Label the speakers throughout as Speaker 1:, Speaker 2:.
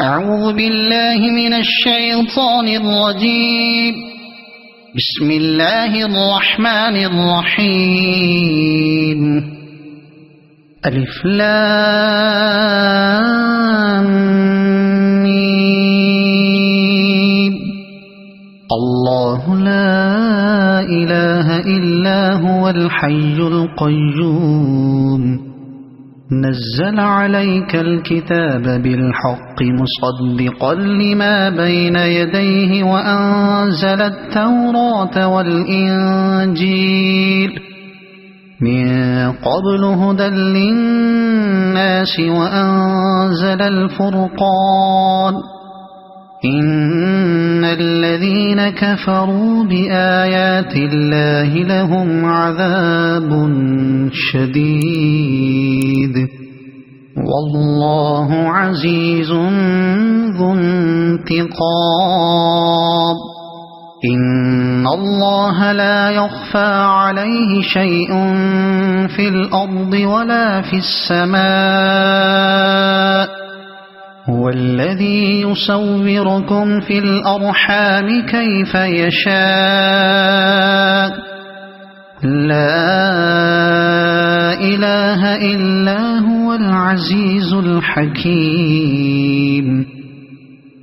Speaker 1: أعوذ بالله من الشيطان الرجيم. بسم الله الرحمن الرحيم. ألف لام ميم. الله لا إله إلا هو الحي القيوم. نزل عليك الكتاب بالحق مصدقا لما بين يديه وأنزل التوراة والإنجيل من قبل هدى للناس وأنزل الفرقان. إن الذين كفروا بآيات الله لهم عذاب شديد والله عزيز ذو انتقام. إن الله لا يخفى عليه شيء في الأرض ولا في السماء. هو الذي يصوركم في الأرحام كيف يشاء. لا إله إلا هو العزيز الحكيم.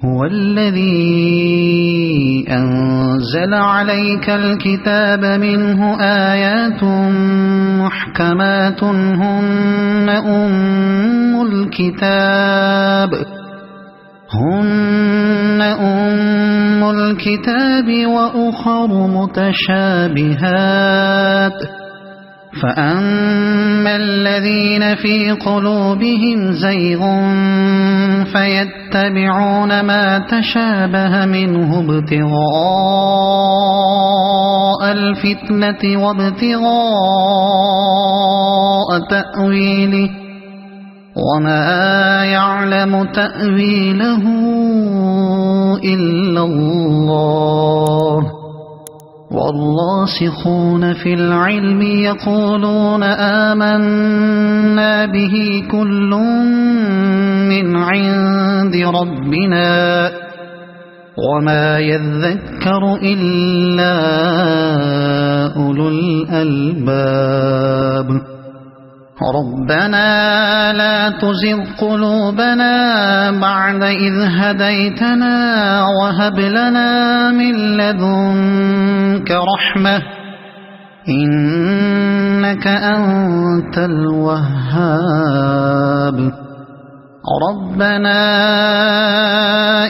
Speaker 1: هو الذي أنزل عليك الكتاب منه آيات محكمات هن أم الكتاب وأخر متشابهات. فأما الذين في قلوبهم زيغ فيتبعون ما تشابه منه ابتغاء الفتنة وابتغاء تأويله وما يعلم تأويله إلا الله. والراسخون في العلم يقولون آمنا به كل من عند ربنا وما يذكر إلا أولو الألباب. ربنا لا تزغ قلوبنا بعد إذ هديتنا وهب لنا من لدنك رحمة إنك أنت الوهاب. ربنا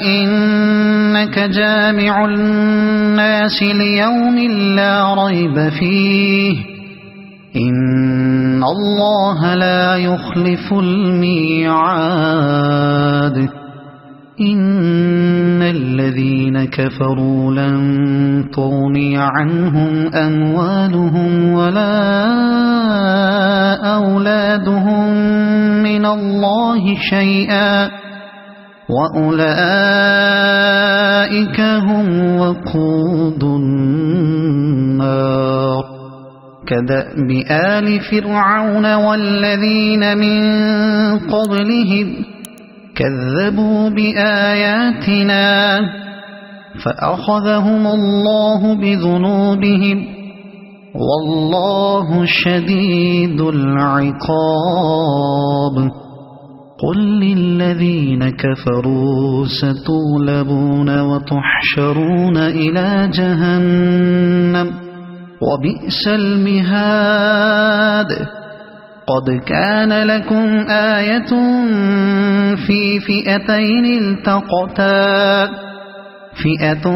Speaker 1: إنك جامع الناس ليوم لا ريب فيه إن الله لا يخلف الميعاد. إن الذين كفروا لن تغني عنهم أموالهم ولا أولادهم من الله شيئا وأولئك هم وقود النار. كدأب آل فرعون والذين من قبلهم كذبوا بآياتنا فأخذهم الله بذنوبهم والله شديد العقاب. قل للذين كفروا ستغلبون وتحشرون إلى جهنم وبئس المهاد. قد كان لكم آية في فئتين التقتا فئة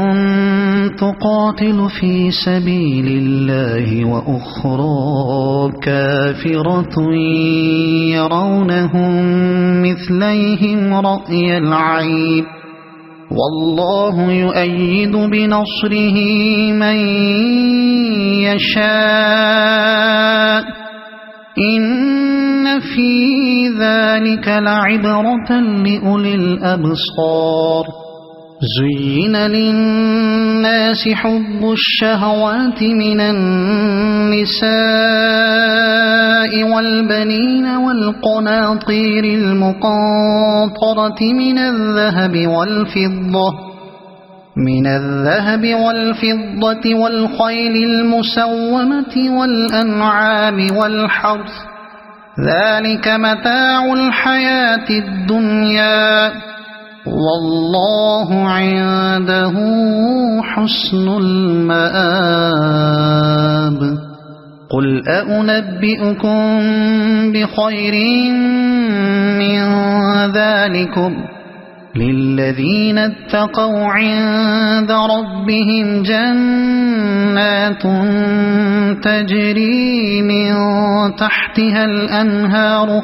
Speaker 1: تقاتل في سبيل الله وأخرى كافرة يرونهم مثليهم رأي العين والله يؤيد بنصره من يشاء. إن في ذلك لعبرة لأولي الأبصار. زين للناس حب الشهوات من النساء والبنين والقناطير والقناطير المقنطرة من الذهب والفضة والخيل المسومة والأنعام والحرث ذلك متاع الحياة الدنيا والله عنده حسن المآب قل أنبئكم بخير من ذلكم للذين اتقوا عند ربهم جنات تجري من تحتها الأنهار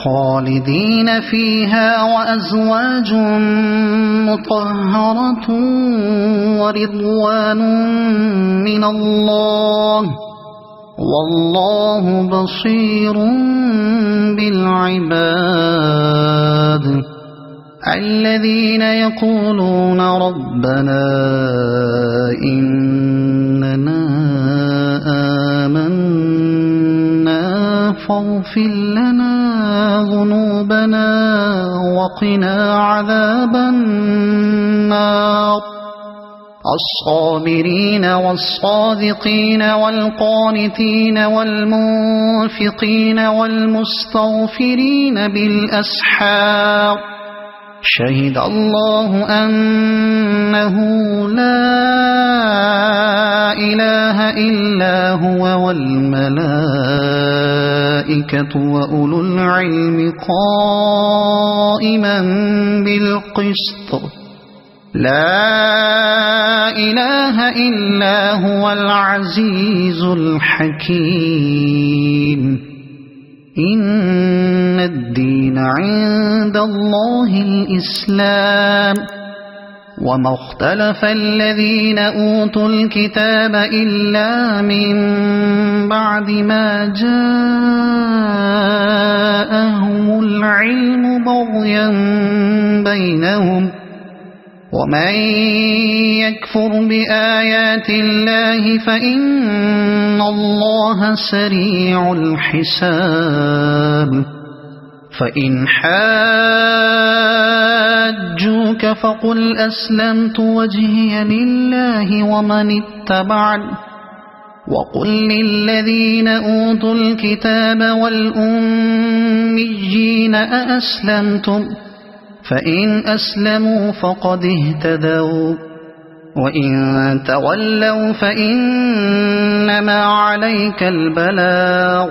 Speaker 1: خالدين فيها وأزواج مطهرة ورضوان من الله والله بصير بالعباد الذين يقولون ربنا إننا آمنا فاغفر لنا ذنوبنا وقنا عذاب النار الصابرين والصادقين والقانتين والمنفقين والمستغفرين بالأسحار شهد الله أنه لا إله إلا هو والملائكة وأولو العلم قائما بالقسط لا إله إلا هو العزيز الحكيم إن الدين عند الله الإسلام وما اختلف الذين أوتوا الكتاب إلا من بعد ما جاءهم العلم بغيا بينهم ومن يكفر بآيات الله فإن الله سريع الحساب فإن حاجوك فقل أسلمت وجهي لله ومن اتبعني وقل للذين أوتوا الكتاب والأميين أأسلمتم فإن أسلموا فقد اهتدوا وإن تولوا فإنما عليك البلاغ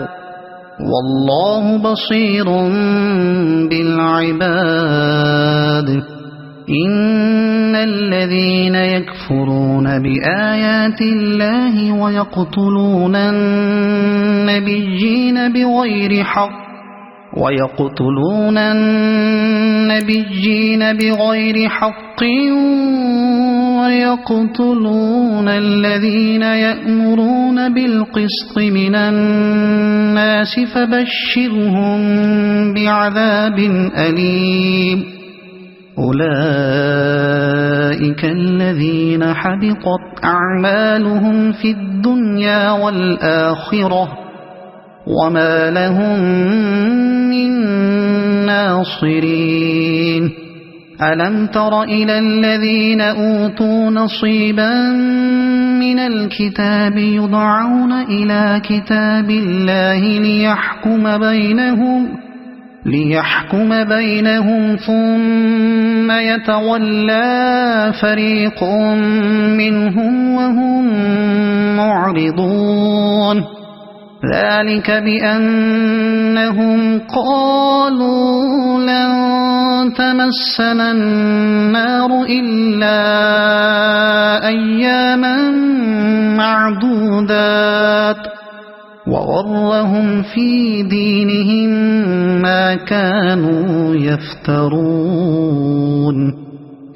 Speaker 1: والله بصير بالعباد إن الذين يكفرون بآيات الله ويقتلون النبيين بغير حق ويقتلون الذين يأمرون بالقسط من الناس فبشرهم بعذاب أليم أولئك الذين حبطت أعمالهم في الدنيا والآخرة وما لهم من ناصرين ألم تر إلى الذين أوتوا نصيبا من الكتاب يدعون إلى كتاب الله ليحكم بينهم ثم يتولى فريق منهم وهم معرضون ذلك بأنهم قالوا لن تمسنا النار إلا أياما معدودات وغرهم في دينهم ما كانوا يفترون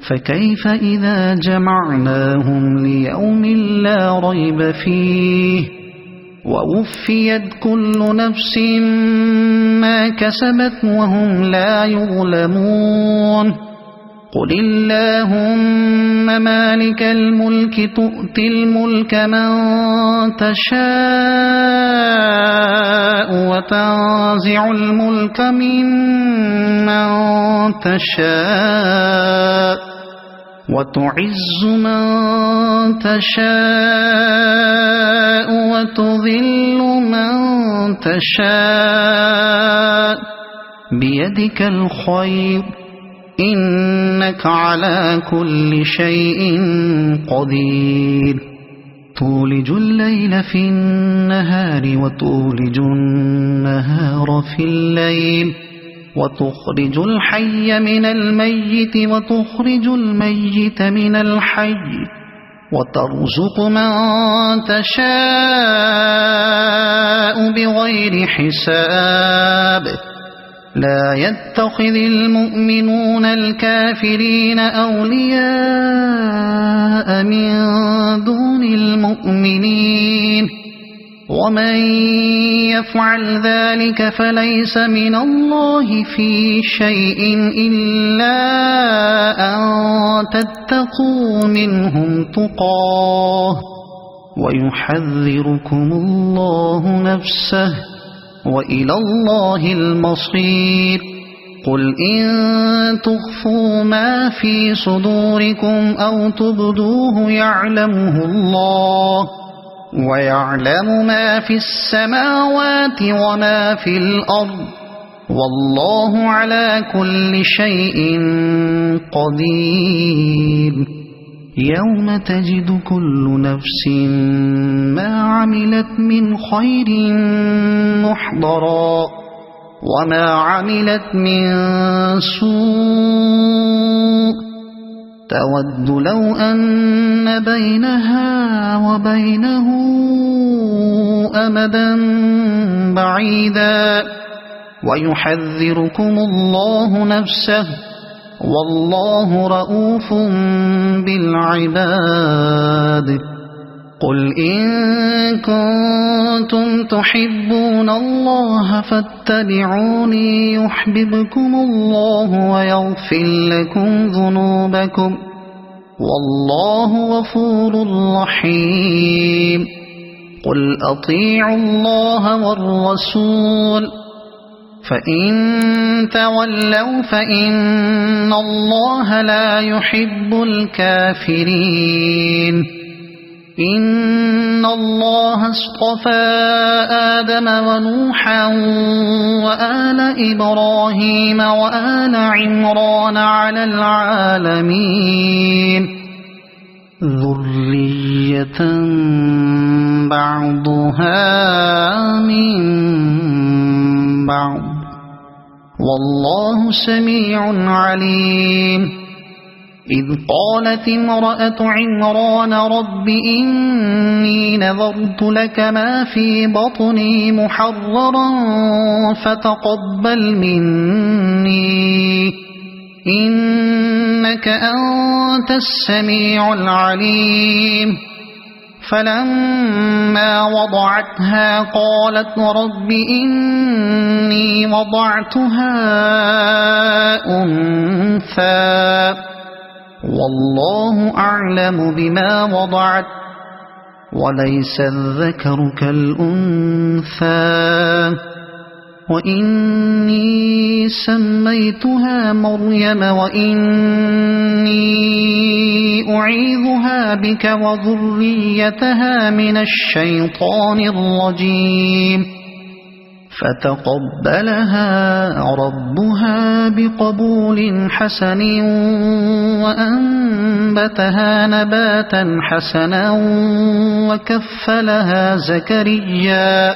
Speaker 1: فكيف إذا جمعناهم ليوم لا ريب فيه ووفيت كل نفس ما كسبت وهم لا يظلمون قل اللهم مالك الملك تؤتي الملك من تشاء وتنزع الملك ممن تشاء وتعز من تشاء وتذل من تشاء بيدك الخير إنك على كل شيء قدير تولج الليل في النهار وتولج النهار في الليل وتخرج الحي من الميت وتخرج الميت من الحي وترزق من تشاء بغير حساب لا يتخذ المؤمنون الكافرين أولياء من دون المؤمنين ومن يفعل ذلك فليس من الله في شيء إلا أن تتقوا منهم تقاه ويحذركم الله نفسه وإلى الله المصير قل إن تخفوا ما في صدوركم أو تبدوه يعلمه الله ويعلم ما في السماوات وما في الأرض والله على كل شيء قدير يوم تجد كل نفس ما عملت من خير محضرا وما عملت من سوء تود لو أن بينها وبينه أمدا بعيدا ويحذركم الله نفسه والله رؤوف بالعباد قل إن كنتم تحبون الله فاتبعوني يحببكم الله ويغفر لكم ذنوبكم والله غفور رحيم قل أطيعوا الله والرسول فإن تولوا فإن الله لا يحب الكافرين إن الله اصطفى آدم ونوحا وآل إبراهيم وآل عمران على العالمين ذرية بعضها من بعض والله سميع عليم إذ قالت امرأة عمران رب إني نذرت لك ما في بطني محررا فتقبل مني إنك أنت السميع العليم فلما وضعتها قالت رب إني وضعتها أنثى والله أعلم بما وضعت وليس الذكر كالأنثى وإني سميتها مريم وإني أعيذها بك وذريتها من الشيطان الرجيم فتقبلها ربها بقبول حسن وأنبتها نباتا حسنا وكفلها زكريا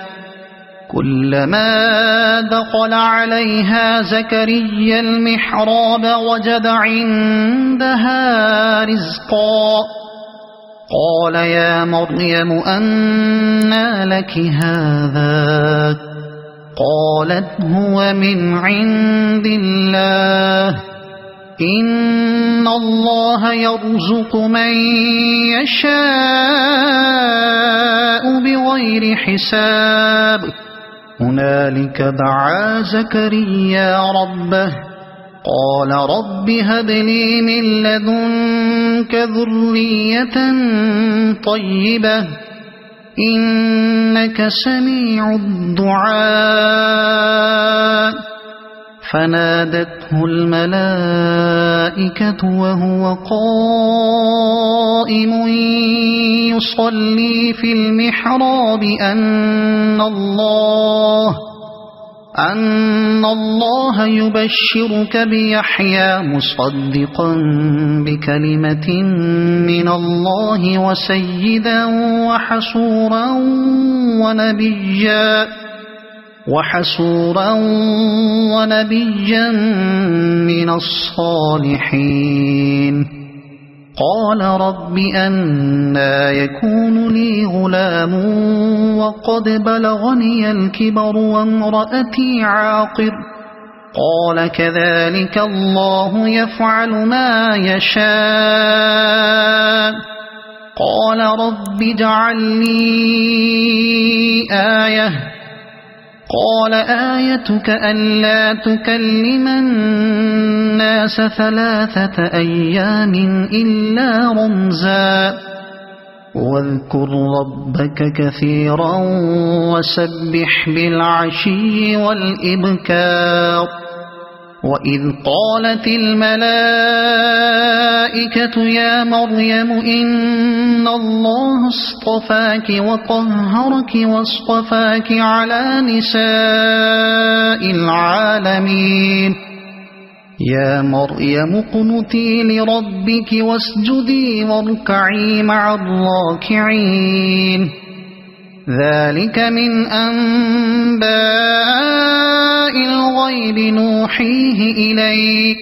Speaker 1: كلما دخل عليها زكريا المحراب وجد عندها رزقا قال يا مريم أنى لك هذا قالت هو من عند الله إن الله يرزق من يشاء بغير حساب هنالك دعا زكريا ربه قال رب هب لي من لدنك ذرية طيبة إنك سميع الدعاء فنادته الملائكة وهو قائم يصلي في المحراب أن الله يبشرك بيحيى مصدقا بكلمة من الله وسيدا وحسورا ونبيا من الصالحين قال رب أنى يكون لي غلام وقد بلغني الكبر وامرأتي عاقر قال كذلك الله يفعل ما يشاء قال رب اجعل لي آية قال آيتك ألا تكلم الناس 3 أيام إلا رمزا واذكر ربك كثيرا وسبح بالعشي والإبكار وإذ قالت الملائكة يا مريم إن الله اصطفاك وطهرك واصطفاك على نساء العالمين يا مريم اقنتي لربك واسجدي واركعي مع الراكعين ذلك من أنباء الغيب نوحيه إليك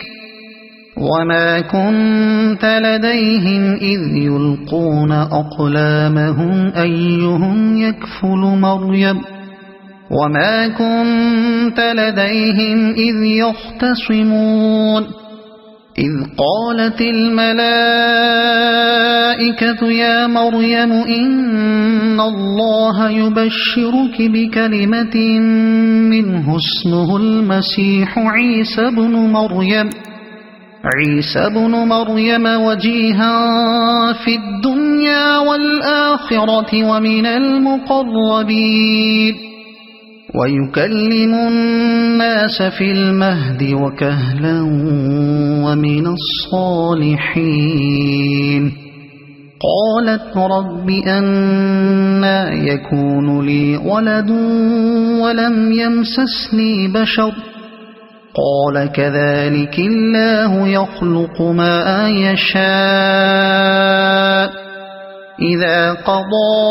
Speaker 1: وما كنت لديهم إذ يلقون أقلامهم أيهم يكفل مريم وما كنت لديهم إذ يختصمون إذ قالت الملائكة يا مريم إن الله يبشرك بكلمة منه اسمه المسيح عيسى بن مريم وجيها في الدنيا والآخرة ومن المقربين ويكلم الناس في المهد وكهلا ومن الصالحين قالت رب أنى يكون لي ولد ولم يمسسني بشر قال كذلك الله يخلق ما يشاء إذا قضى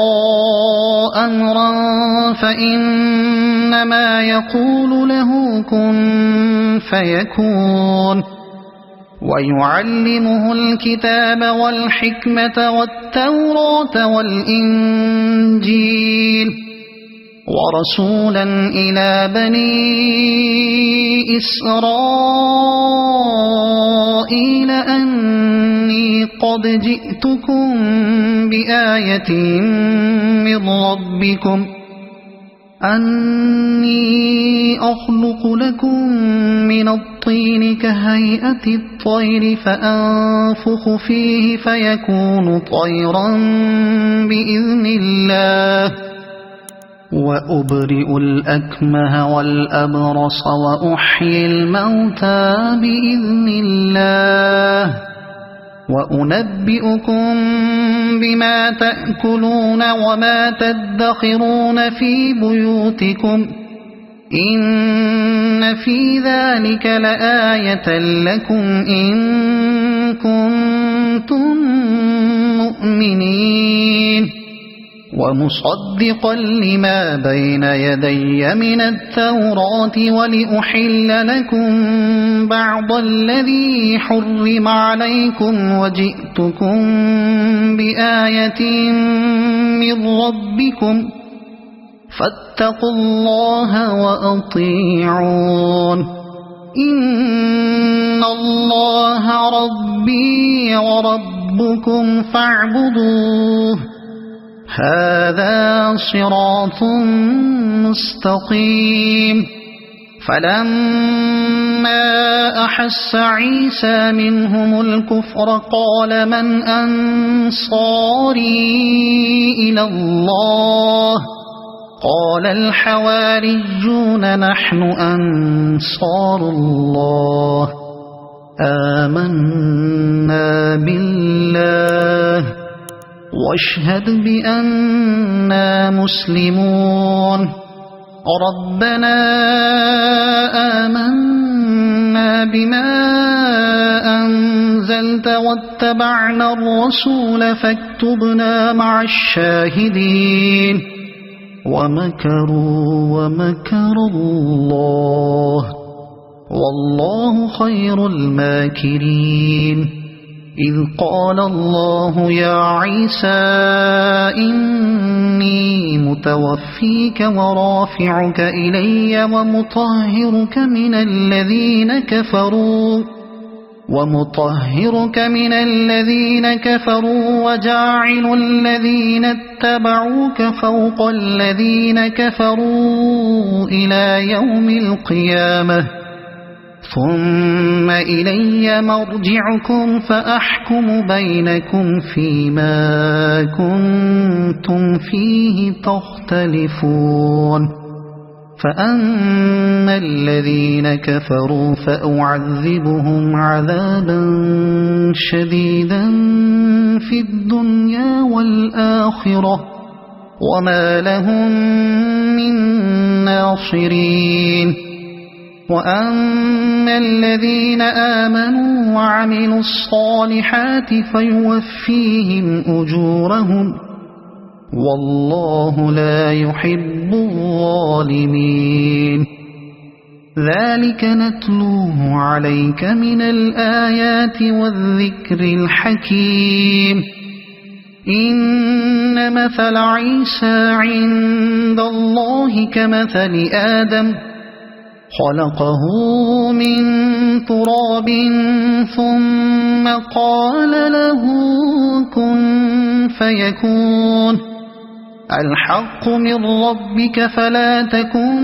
Speaker 1: أمرا فإنما يقول له كن فيكون ويعلمه الكتاب والحكمة والتوراة والإنجيل ورسولا إلى بني إسرائيل أني قد جئتكم بآية من ربكم أني أخلق لكم من الطين كهيئة الطير فأنفخ فيه فيكون طيرا بإذن الله وأبرئ الأكمه والأبرص وأحيي الموتى بإذن الله وأنبئكم بما تأكلون وما تدخرون في بيوتكم إن في ذلك لآية لكم إن كنتم مؤمنين ومصدقا لما بين يدي من التوراة ولأحل لكم بعض الذي حرم عليكم وجئتكم بآية من ربكم فاتقوا الله وأطيعون إن الله ربي وربكم فاعبدوه هذا صراط مستقيم فلما أحس عيسى منهم الكفر قال من أنصاري إلى الله قال الحواريون نحن أنصار الله آمنا بالله واشهد بأننا مسلمون ربنا آمنا بما أنزلت واتبعنا الرسول فاكتبنا مع الشاهدين ومكروا ومكر الله والله خير الماكرين إذ قال الله يا عيسى إني متوفيك ورافعك إلي ومطهرك من الذين كفروا وجاعل الذين اتبعوك فوق الذين كفروا إلى يوم القيامة ثم إلي مرجعكم فأحكم بينكم فيما كنتم فيه تختلفون فأما الذين كفروا فأعذبهم عذابا شديدا في الدنيا والآخرة وما لهم من ناصرين وأما الذين آمنوا وعملوا الصالحات فيوفيهم أجورهم والله لا يحب الظالمين ذلك نتلوه عليك من الآيات والذكر الحكيم إن مثل عيسى عند الله كمثل آدم خلقه من تراب ثم قال له كن فيكون الحق من ربك فلا تكن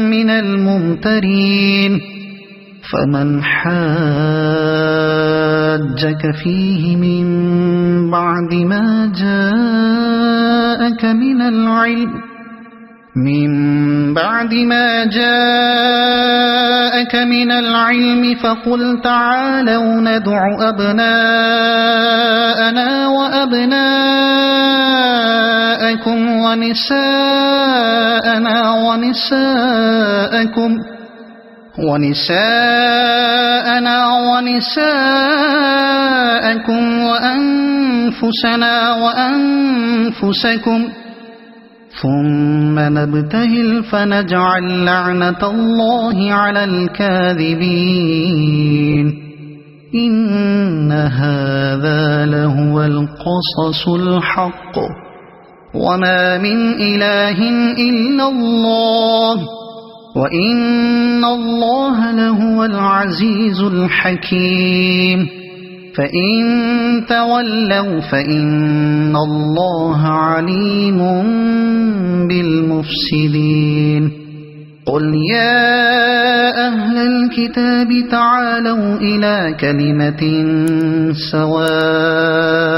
Speaker 1: من الممترين فمن حاجك فيه من بعد ما جاءك من العلم فقل تعالوا ندع أبناءنا وأبناءكم ونساءنا ونساءكم وأنفسنا وأنفسكم ثم نبتهل فنجعل لعنة الله على الكاذبين إن هذا لهو القصص الحق وما من إله إلا الله وإن الله لهو العزيز الحكيم فإن تولوا فإن الله عليم بالمفسدين قل يا أهل الكتاب تعالوا إلى كلمة سواء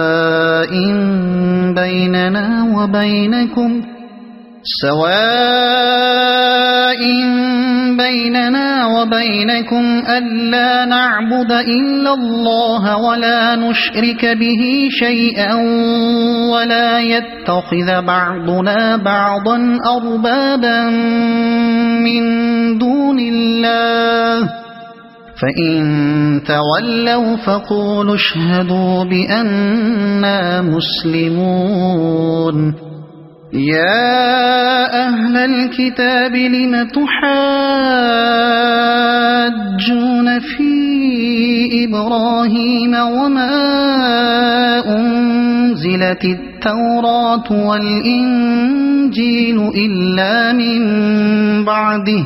Speaker 1: بيننا وبينكم ألا نعبد إلا الله ولا نشرك به شيئا ولا يتخذ بعضنا بعضا أربابا من دون الله فإن تولوا فقولوا اشهدوا بأننا مسلمون يا أهل الكتاب لم تحاجون في إبراهيم وما أنزلت التوراة والإنجيل إلا من بعده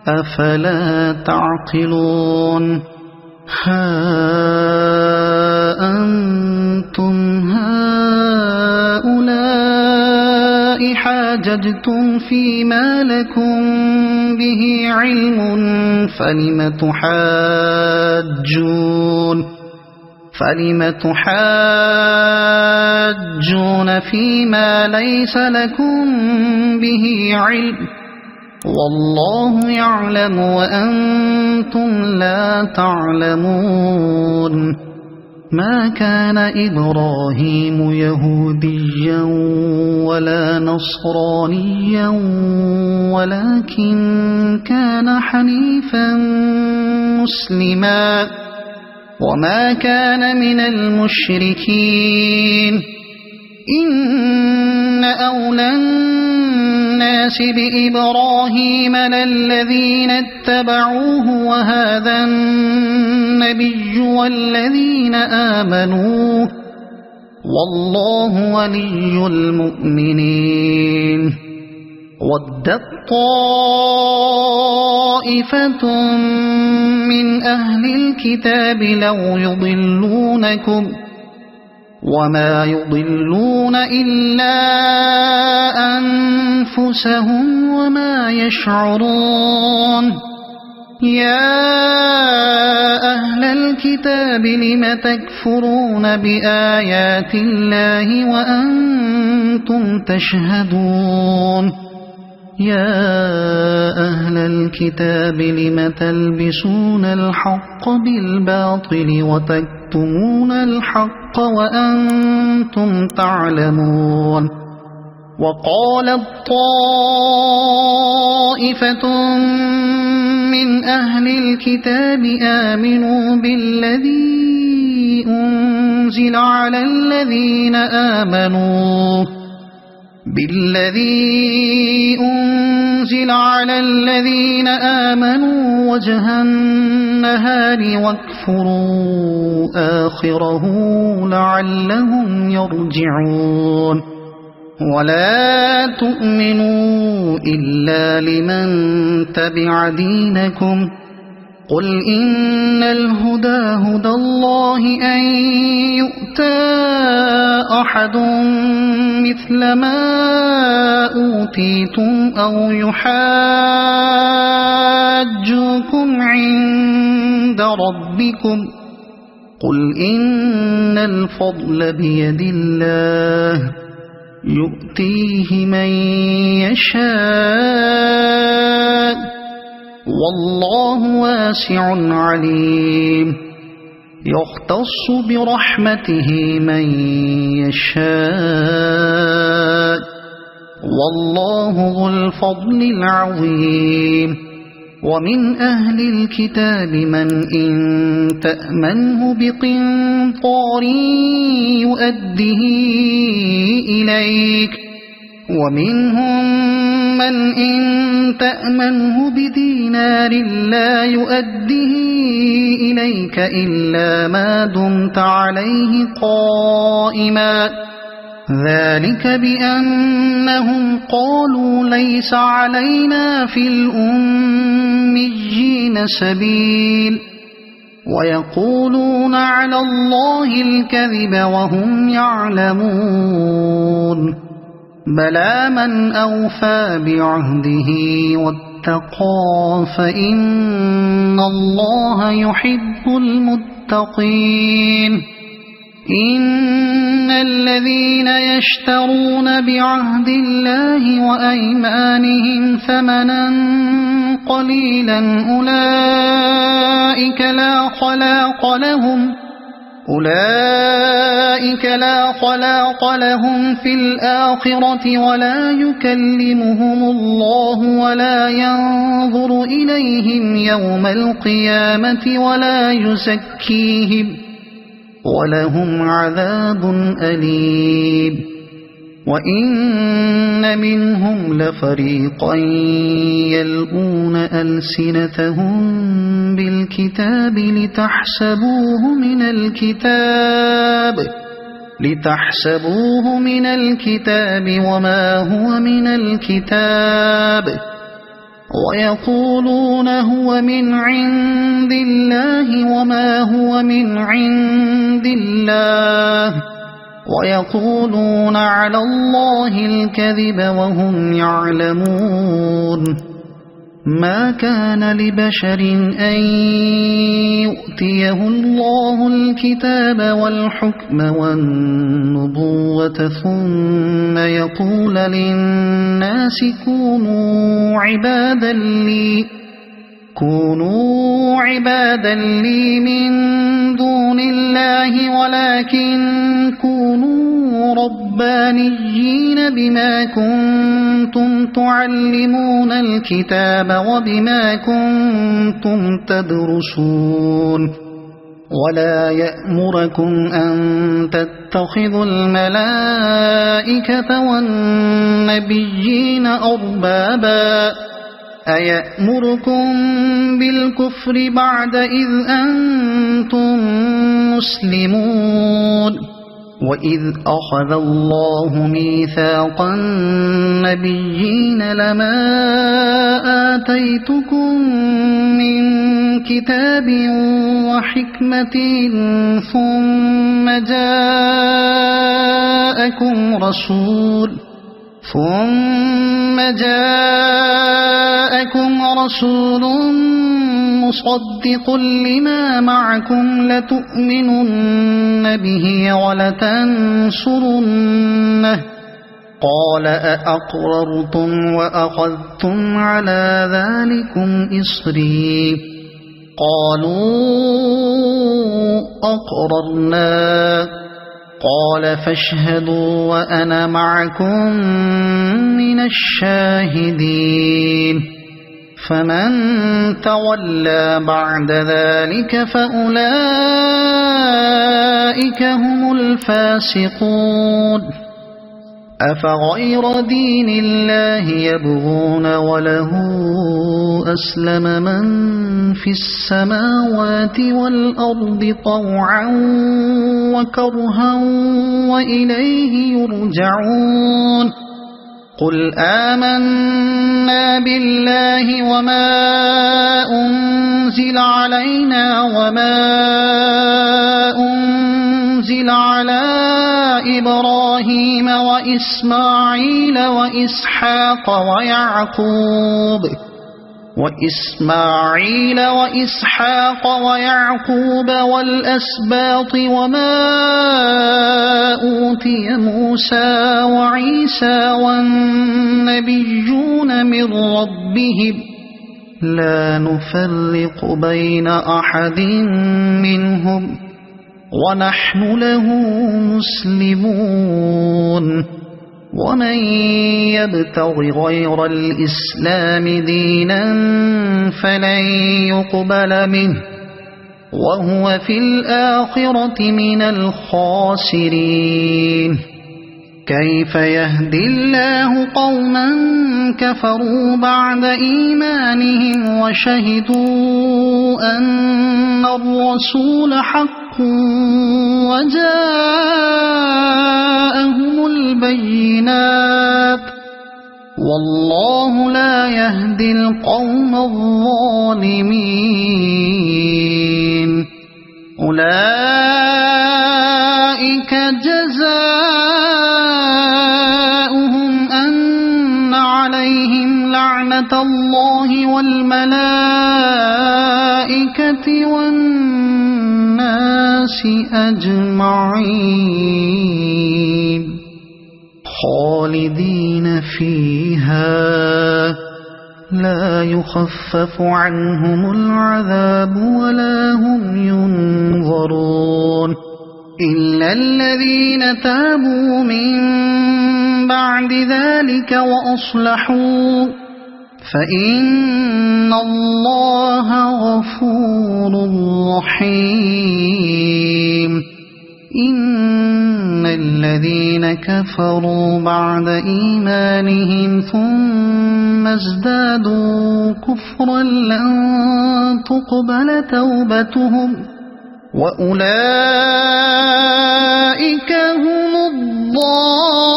Speaker 1: أفلا تعقلون ها أنتم هؤلاء حاججتم فيما لكم به علم فلم تحاجون فيما ليس لكم به علم والله يعلم وأنتم لا تعلمون ما كان إبراهيم يهوديا ولا نصرانيا ولكن كان حنيفا مسلما وما كان من المشركين إن أولى الناس بإبراهيم للذين اتبعوه وهذا النبي والذين آمنوا والله ولي المؤمنين ودت طائفة من أهل الكتاب لو يضلونكم وما يضلون إلا أنفسهم وما يشعرون يا أهل الكتاب لم تكفرون بآيات الله وأنتم تشهدون يا أهل الكتاب لم تلبسون الحق بالباطل وتكتمون الحق وأنتم تعلمون وقالت طائفة من أهل الكتاب آمنوا بالذي أنزل على الذين آمنوا وجه النهار واكفروا آخره لعلهم يرجعون ولا تؤمنوا إلا لمن تبع دينكم قل إن الهدى هدى الله أن يؤتى أحد مثل ما أوتيتم أو يحاجوكم عند ربكم قل إن الفضل بيد الله يؤتيه من يشاء والله واسع عليم يختص برحمته من يشاء والله ذو الفضل العظيم ومن أهل الكتاب من إن تأمنه بقنطار يؤده إليك ومنهم من إن تأمنه بدينار لا يؤده إليك إلا ما دمت عليه قائما ذلك بأنهم قالوا ليس علينا في الأميين سبيل ويقولون على الله الكذب وهم يعلمون بلى من أوفى بعهده واتقى فإن الله يحب المتقين إن الذين يشترون بعهد الله وأيمانهم ثمنا قليلا أولئك لا خلاق لهم في الآخرة ولا يكلمهم الله ولا ينظر إليهم يوم القيامة ولا يزكيهم ولهم عذاب أليم وإن منهم لفريقا يلؤون ألسنتهم بالكتاب لتحسبوه من الكتاب وما هو من الكتاب ويقولون هو من عند الله وما هو من عند الله ويقولون على الله الكذب وهم يعلمون ما كان لبشر أن يؤتيه الله الكتاب والحكم والنبوة ثم يقول للناس كونوا عبادا لي من دون الله ولكن كونوا ربانيين بما كنتم تعلمون الكتاب وبما كنتم تدرسون ولا يأمركم أن تتخذوا الملائكة والنبيين أربابا أيأمركم بالكفر بعد إذ أنتم مسلمون وإذ أخذ الله ميثاق النبيين لما آتيتكم من كتاب وحكمة ثم جاءكم رسول مصدق لما معكم لتؤمنن به ولتنصرنه قال أأقررتم وأخذتم على ذلكم إصري قالوا أقررنا قال فاشهدوا وأنا معكم من الشاهدين فمن تولى بعد ذلك فأولئك هم الفاسقون أفغير دين الله يبغون وله أسلم من في السماوات والأرض طوعا وكرها وإليه يرجعون قل آمنا بالله وما أنزل علينا وما أنزل على إبراهيم وإسماعيل وإسحاق ويعقوب والأسباط وما أوتي موسى وعيسى والنبيون من ربهم لا نفرق بين أحد منهم ونحن له مسلمون ومن يبتغ غير الإسلام دينا فلن يقبل منه وهو في الآخرة من الخاسرين كيف يهدي الله قوما كفروا بعد إيمانهم وشهدوا أن الرسول حق وجاءهم البينات والله لا يهدي القوم الظالمين أولئك جزاؤهم أن عليهم لعنة الله والملائكة والناس أجمعين خالدين فيها لا يخفف عنهم العذاب ولا هم ينظرون إلا الذين تابوا من بعد ذلك وأصلحوا فإن الله غفور رحيم إن الذين كفروا بعد إيمانهم ثم ازدادوا كفرا لن تقبل توبتهم وأولئك هم الضالون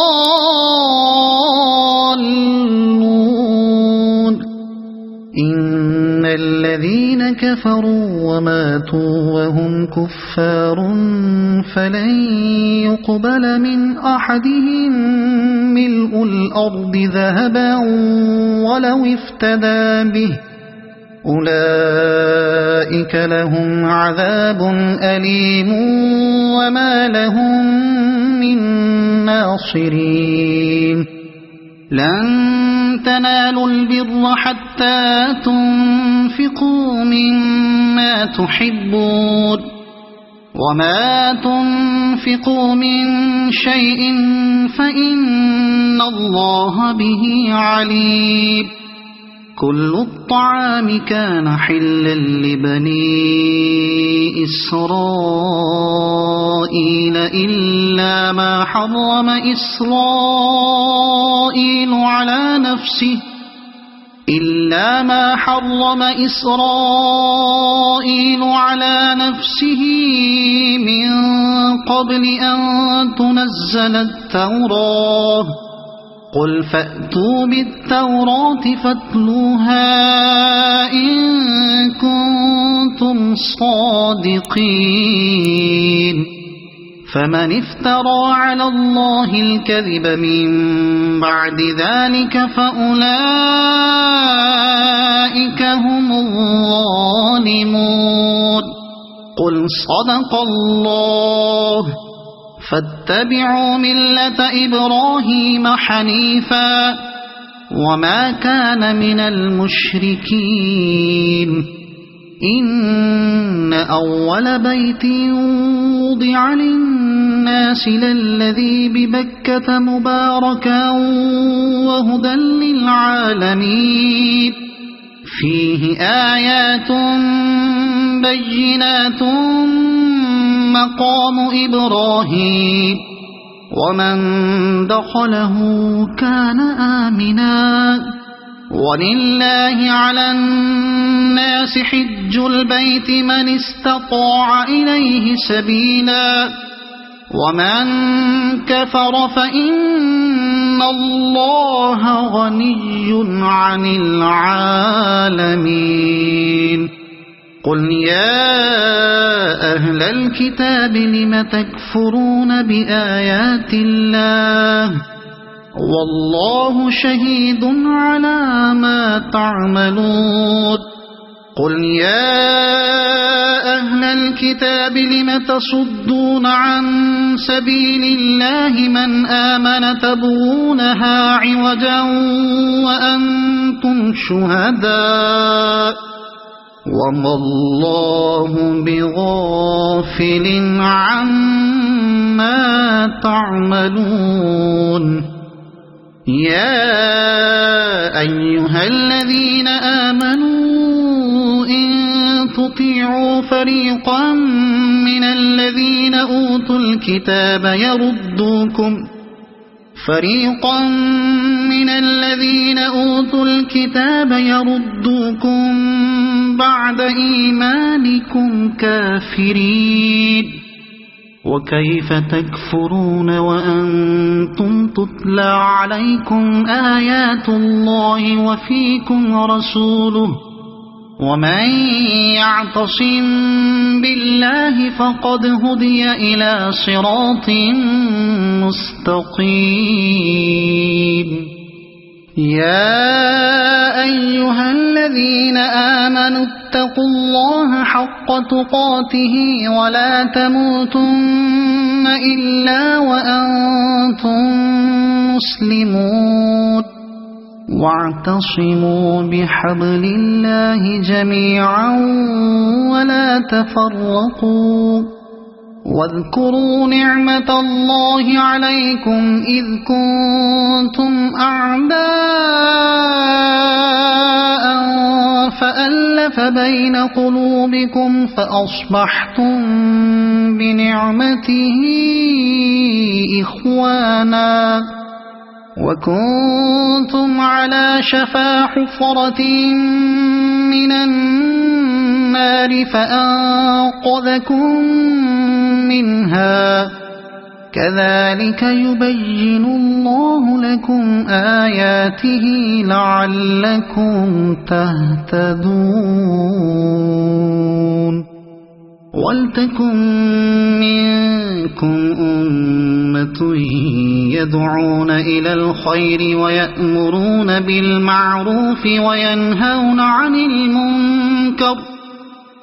Speaker 1: إن الذين كفروا وماتوا وهم كفار فلن يقبل من أحدهم ملء الأرض ذهبا ولو افتدى به أولئك لهم عذاب أليم وما لهم من ناصرين لن تنالوا البر حتى تنفقوا مما تحبون وما تنفقوا من شيء فإن الله به عليم كل الطعام كان حلا لبني إسرائيل إلا ما حرم إسرائيل على نفسه من قبل أن تنزل التوراة قل فأتوا بالتوراة فاتلوها إن كنتم صادقين فمن افترى على الله الكذب من بعد ذلك فأولئك هم الظالمون قل صدق الله فاتبعوا ملة إبراهيم حنيفا وما كان من المشركين إن أول بيت وضع للناس للذي ببكة مباركا وهدى للعالمين فيه آيات بينات مقام إبراهيم ومن دخله كان آمنا ولله على الناس حج البيت من استطاع إليه سبيلا ومن كفر فإن الله غني عن العالمين قل يا أهل الكتاب لم تكفرون بآيات الله والله شهيد على ما تعملون قل يا أهل الكتاب لم تصدون عن سبيل الله من آمن تبغونها عوجا وأنتم شهداء وما الله بغافل عما تعملون يا أيها الذين آمنوا إن تطيعوا فريقا من الذين أوتوا الكتاب يردوكم بعد إيمانكم كافرين وكيف تكفرون وأنتم تتلى عليكم آيات الله وفيكم رسوله ومن يعتصم بالله فقد هدي إلى صراط مستقيم يا أيها الذين آمنوا اتقوا الله حق تقاته ولا تموتن إلا وأنتم مسلمون واعتصموا بحبل الله جميعا ولا تفرقوا واذكروا نعمة الله عليكم إذ كنتم أعداء فألف بين قلوبكم فأصبحتم بنعمته إخوانا وكنتم على شفا حفرة من النار فأنقذكم منها كذلك يبين الله لكم آياته لعلكم تهتدون وَلْتَكُن مِّنكُمْ أُمَّةٌ يَدْعُونَ إِلَى الْخَيْرِ وَيَأْمُرُونَ بِالْمَعْرُوفِ وَيَنْهَوْنَ عَنِ الْمُنكَرِ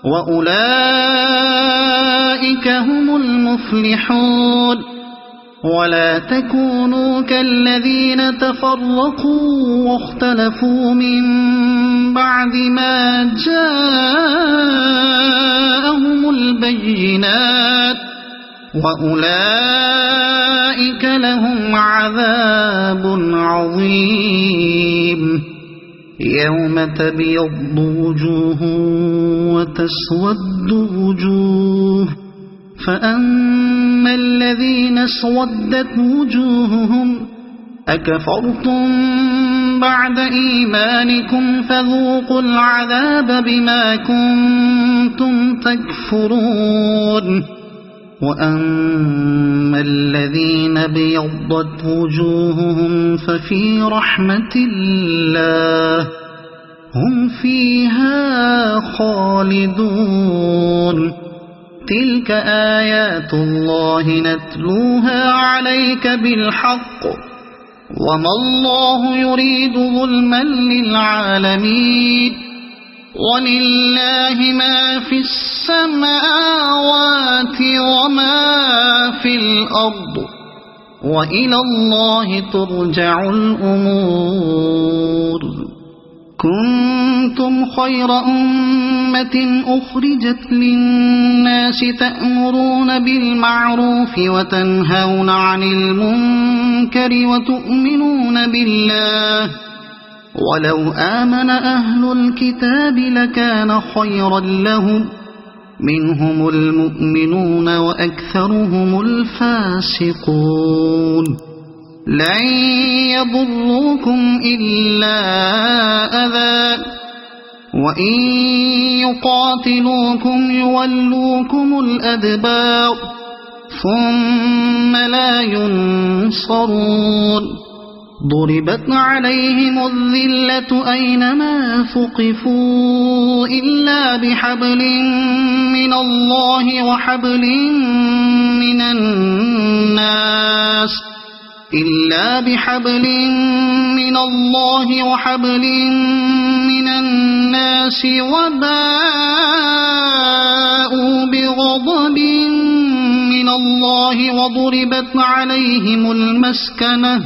Speaker 1: وَأُولَئِكَ هُمُ الْمُفْلِحُونَ وَلَا تَكُونُوا كَالَّذِينَ تَفَرَّقُوا وَاخْتَلَفُوا مِن بَعْدِ مَا جَاءَهُمُ الْبَيِّنَاتُ وَأُولَئِكَ لَهُمْ عَذَابٌ عَظِيمٌ يَوْمَ تَبْيَضُّ وُجُوهٌ وَتَسْوَدُّ وُجُوهٌ فَأَمَّا الَّذِينَ اسْوَدَّتْ وُجُوهُهُمْ أَكَفَرْتُمْ بَعْدَ إِيمَانِكُمْ فَذُوقُوا الْعَذَابَ بِمَا كُنتُمْ تَكْفُرُونَ وَأَمَّا الَّذِينَ ابْيَضَّتْ وُجُوهُهُمْ فَفِي رَحْمَةِ اللَّهِ هُمْ فِيهَا خَالِدُونَ تِلْكَ آيَاتُ اللَّهِ نَتْلُوهَا عَلَيْكَ بِالْحَقِّ وَمَا اللَّهُ يُرِيدُ ظُلْمًا لِلْعَالَمِينَ وَلِلَّهِ مَا فِي السَّمَاوَاتِ وَمَا فِي الْأَرْضِ وَإِلَى اللَّهِ تُرْجَعُ الْأُمُورُ كنتم خير أمة أخرجت للناس تأمرون بالمعروف وتنهون عن المنكر وتؤمنون بالله ولو آمن أهل الكتاب لكان خيرا لهم منهم المؤمنون وأكثرهم الفاسقون لن يضروكم إلا أذى وإن يقاتلوكم يولوكم الأدبار ثم لا ينصرون ضربت عليهم الذلة أينما ثقفوا إلا بحبل من الله وحبل من الناس وباءوا بغضب من الله وضربت عليهم المسكنة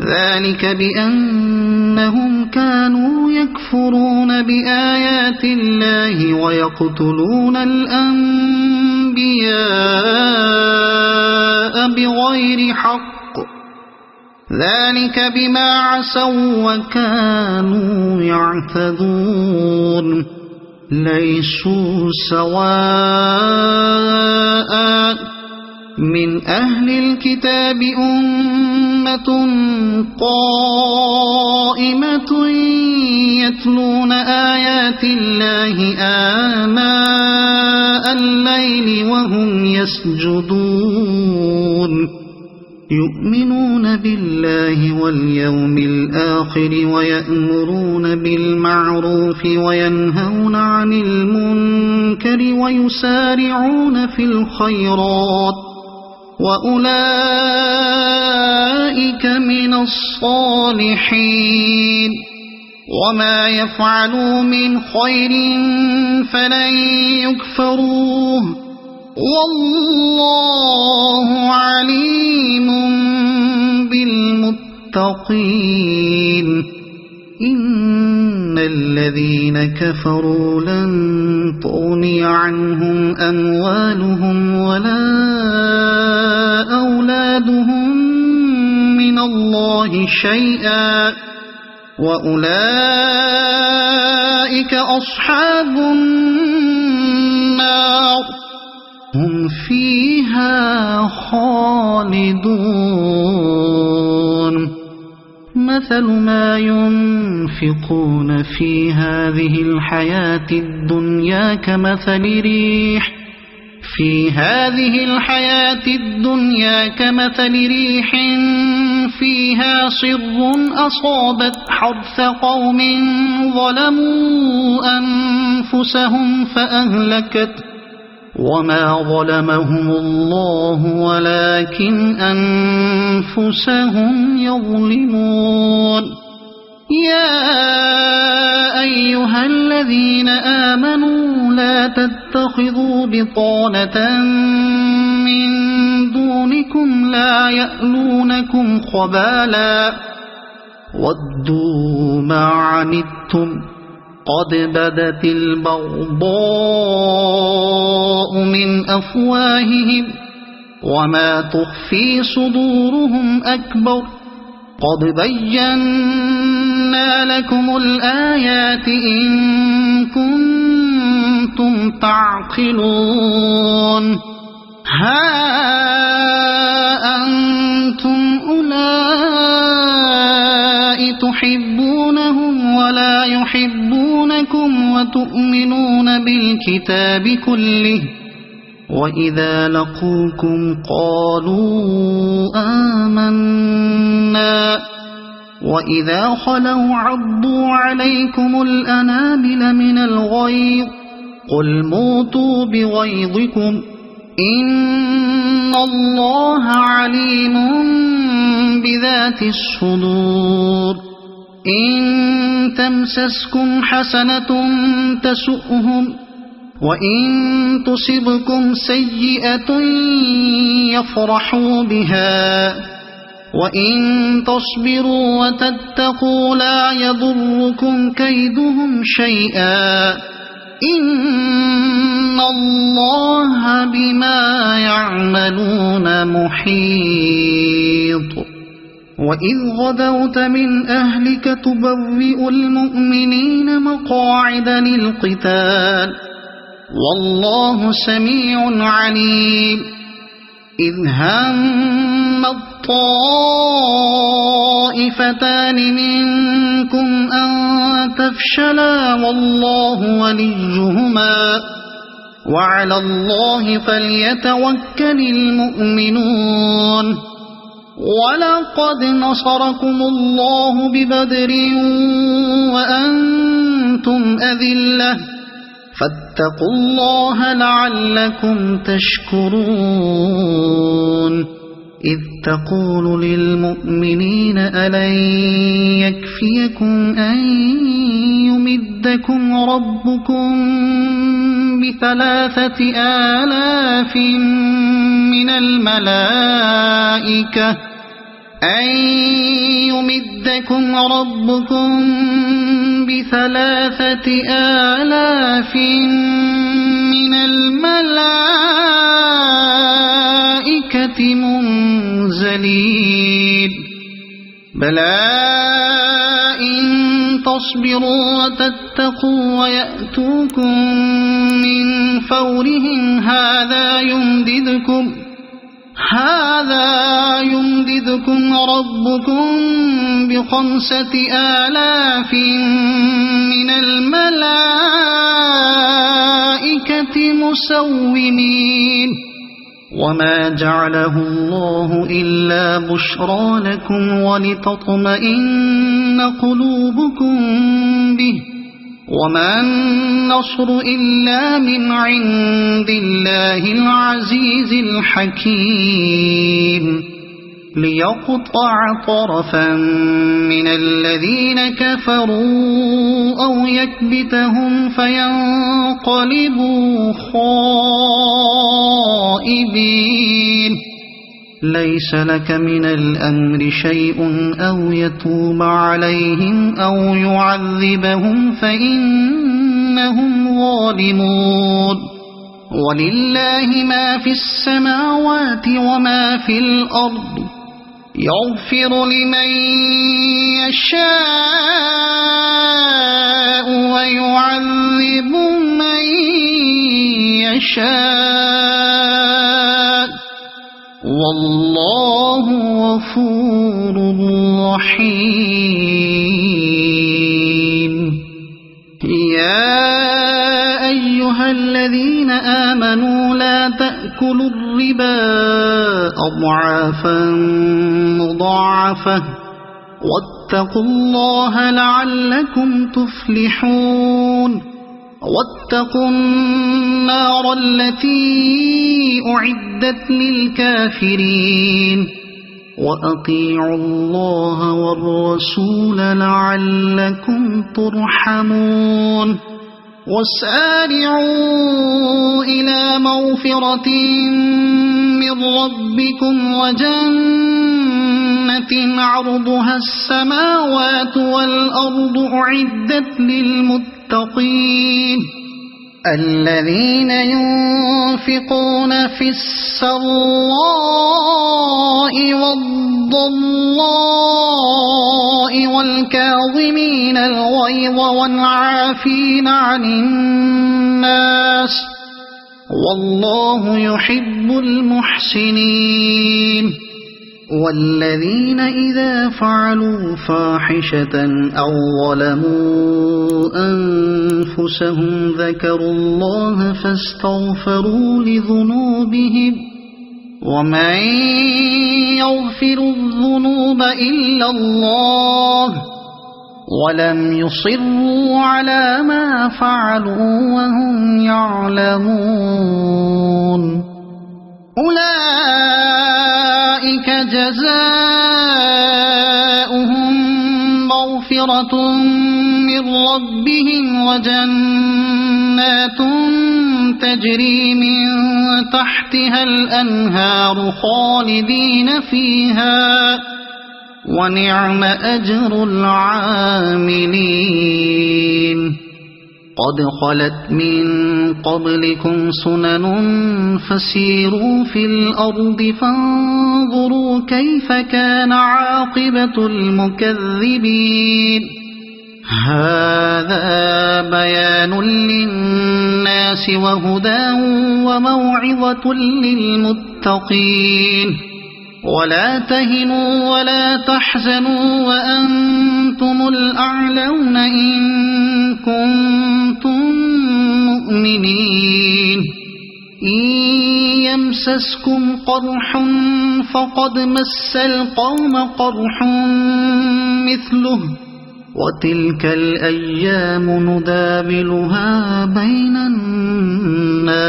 Speaker 1: ذلك بأنهم كانوا يكفرون بآيات الله ويقتلون الأنبياء بغير حق ذلك بما عصوا وكانوا يعتدون ليسوا سواء من أهل الكتاب أمة قائمة يتلون آيات الله آناء الليل وهم يسجدون يؤمنون بالله واليوم الآخر ويأمرون بالمعروف وينهون عن المنكر ويسارعون في الخيرات وأولئك من الصالحين وما يفعلوا من خير فلن يكفروه والله عليم بالمتقين إن الذين كفروا لن تغني عنهم أموالهم ولا أولادهم من الله شيئا وأولئك أصحاب النار هم فيها خالدون مثل ما ينفقون في هذه الحياة الدنيا كمثل ريح فيها صر أصابت حرث قوم ظلموا أنفسهم فأهلكت وما ظلمهم الله ولكن أنفسهم يظلمون يا أيها الذين آمنوا لا تتخذوا بطانة من دونكم لا يألونكم خبالا ودوا ما عنتم قد بدت البغضاء من أفواههم وما تخفي صدورهم أكبر قد بينا لكم الآيات إن كنتم تعقلون ها أنتم أولئك تحبونهم ولا يحبونكم وتؤمنون بالكتاب كله وإذا لقوكم قالوا آمنا وإذا خلوا عضوا عليكم الأنامل من الغيظ قل موتوا بغيظكم إن الله عليم بذات الصدور إن تمسسكم حسنة تسؤهم وإن تصبكم سيئة يفرحوا بها وإن تصبروا وتتقوا لا يضركم كيدهم شيئا إن الله بما يعملون محيط وإذ غدوت من أهلك تبوئ المؤمنين مقاعد للقتال والله سميع عليم إذ هم الطائفتان منكم أن تفشلا والله وليهما وعلى الله فليتوكل المؤمنون ولقد نصركم الله ببدر وأنتم أذلة فاتقوا الله لعلكم تشكرون إذ تقول للمؤمنين ألن يكفيكم أن يمدكم ربكم ب3,000 من الملائكة أن يمدكم ربكم ب3,000 من الملائكة منزلين بلى إن تصبروا وتتقوا ويأتوكم من فورهم هذا يمددكم ربكم ب5,000 من الملائكة مسومين وما جعله الله إلا بشرى لكم ولتطمئن قلوبكم به وما النصر إلا من عند الله العزيز الحكيم ليقطع طرفا من الذين كفروا أو يكبتهم فينقلبوا خائبين ليس لك من الأمر شيء أو يتوب عليهم أو يعذبهم فإنهم ظالمون ولله ما في السماوات وما في الأرض يغفر لمن يشاء ويعذب من يشاء والله غفور رحيم يا أيها الذين آمنوا لا تأكلوا الربا أضعافا مضاعفة واتقوا الله لعلكم تفلحون واتقوا النار التي أعدت للكافرين وأطيعوا الله والرسول لعلكم ترحمون وسارعوا إلى مغفرة من ربكم وجنة عرضها السماوات والأرض أعدت للمتقين الذين ينفقون في السراء والضراء والكاظمين الغيظ والعافين عن الناس والله يحب المحسنين والذين إذا فعلوا فاحشة أو ظلموا أنفسهم ذكروا الله فاستغفروا لذنوبهم ومن يغفر الذنوب إلا الله ولم يصروا على ما فعلوا وهم يعلمون أولئك جزاؤهم مغفرة من ربهم وجنات تجري من تحتها الأنهار خالدين فيها ونعم أجر العاملين قد خلت من قبلكم سنن فسيروا في الأرض فانظروا كيف كان عاقبة المكذبين هذا بيان للناس وهدى وموعظة للمتقين ولا تهنوا ولا تحزنوا وأنتم الأعلون إن كنتم مؤمنين إن يمسسكم قرح فقد مس القوم قرح مثله وتلك الأيام نداولها بين الناس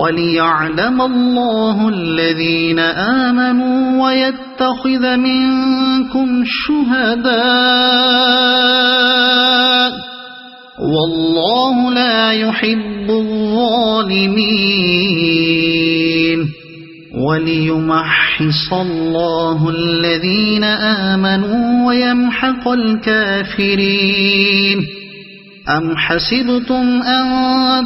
Speaker 1: وليعلم الله الذين آمنوا ويتخذ منكم شهداء والله لا يحب الظالمين وليمحص الله الذين آمنوا ويمحق الكافرين أم حسبتم أن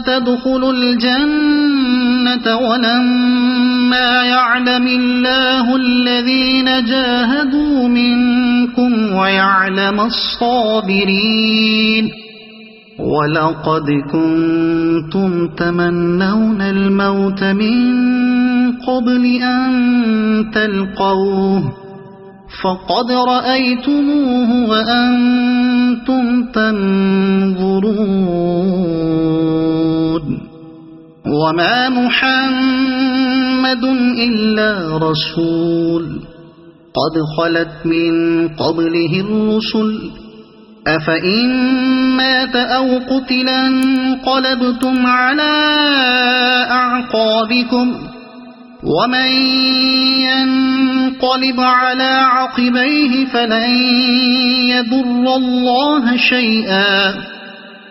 Speaker 1: تدخلوا الجنة ولما يعلم الله الذين جاهدوا منكم ويعلم الصابرين ولقد كنتم تمنون الموت من قبل أن تلقوه فقد رأيتموه وأنتم تنظرون وما محمد إلا رسول قد خلت من قبله الرسل أفإن مات أو قتلا انقلبتم على أعقابكم ومن ينقلب على عقبيه فلن يضر الله شيئا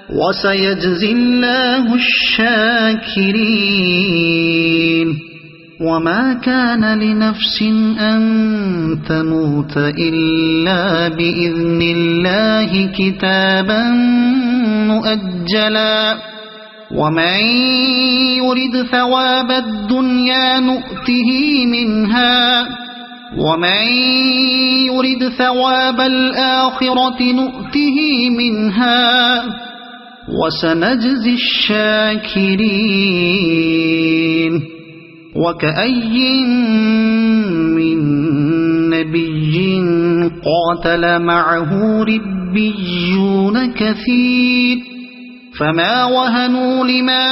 Speaker 1: وسيجزي الله الشاكرين وما كان لنفس أن تموت إلا بإذن الله كتابا مؤجلا ومن يرد ثواب الدنيا نؤته منها ومن يرد ثواب الآخرة نؤته منها وسنجزي الشاكرين وكأي من نبي قاتل معه ربيون كثير فما وهنوا لما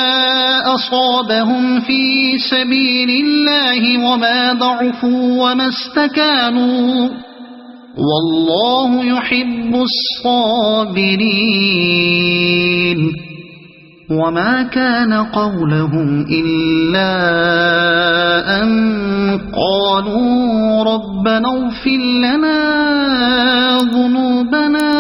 Speaker 1: أصابهم في سبيل الله وما ضعفوا وما استكانوا والله يحب الصابرين وما كان قولهم إلا أن قالوا ربنا اغفر لنا ذنوبنا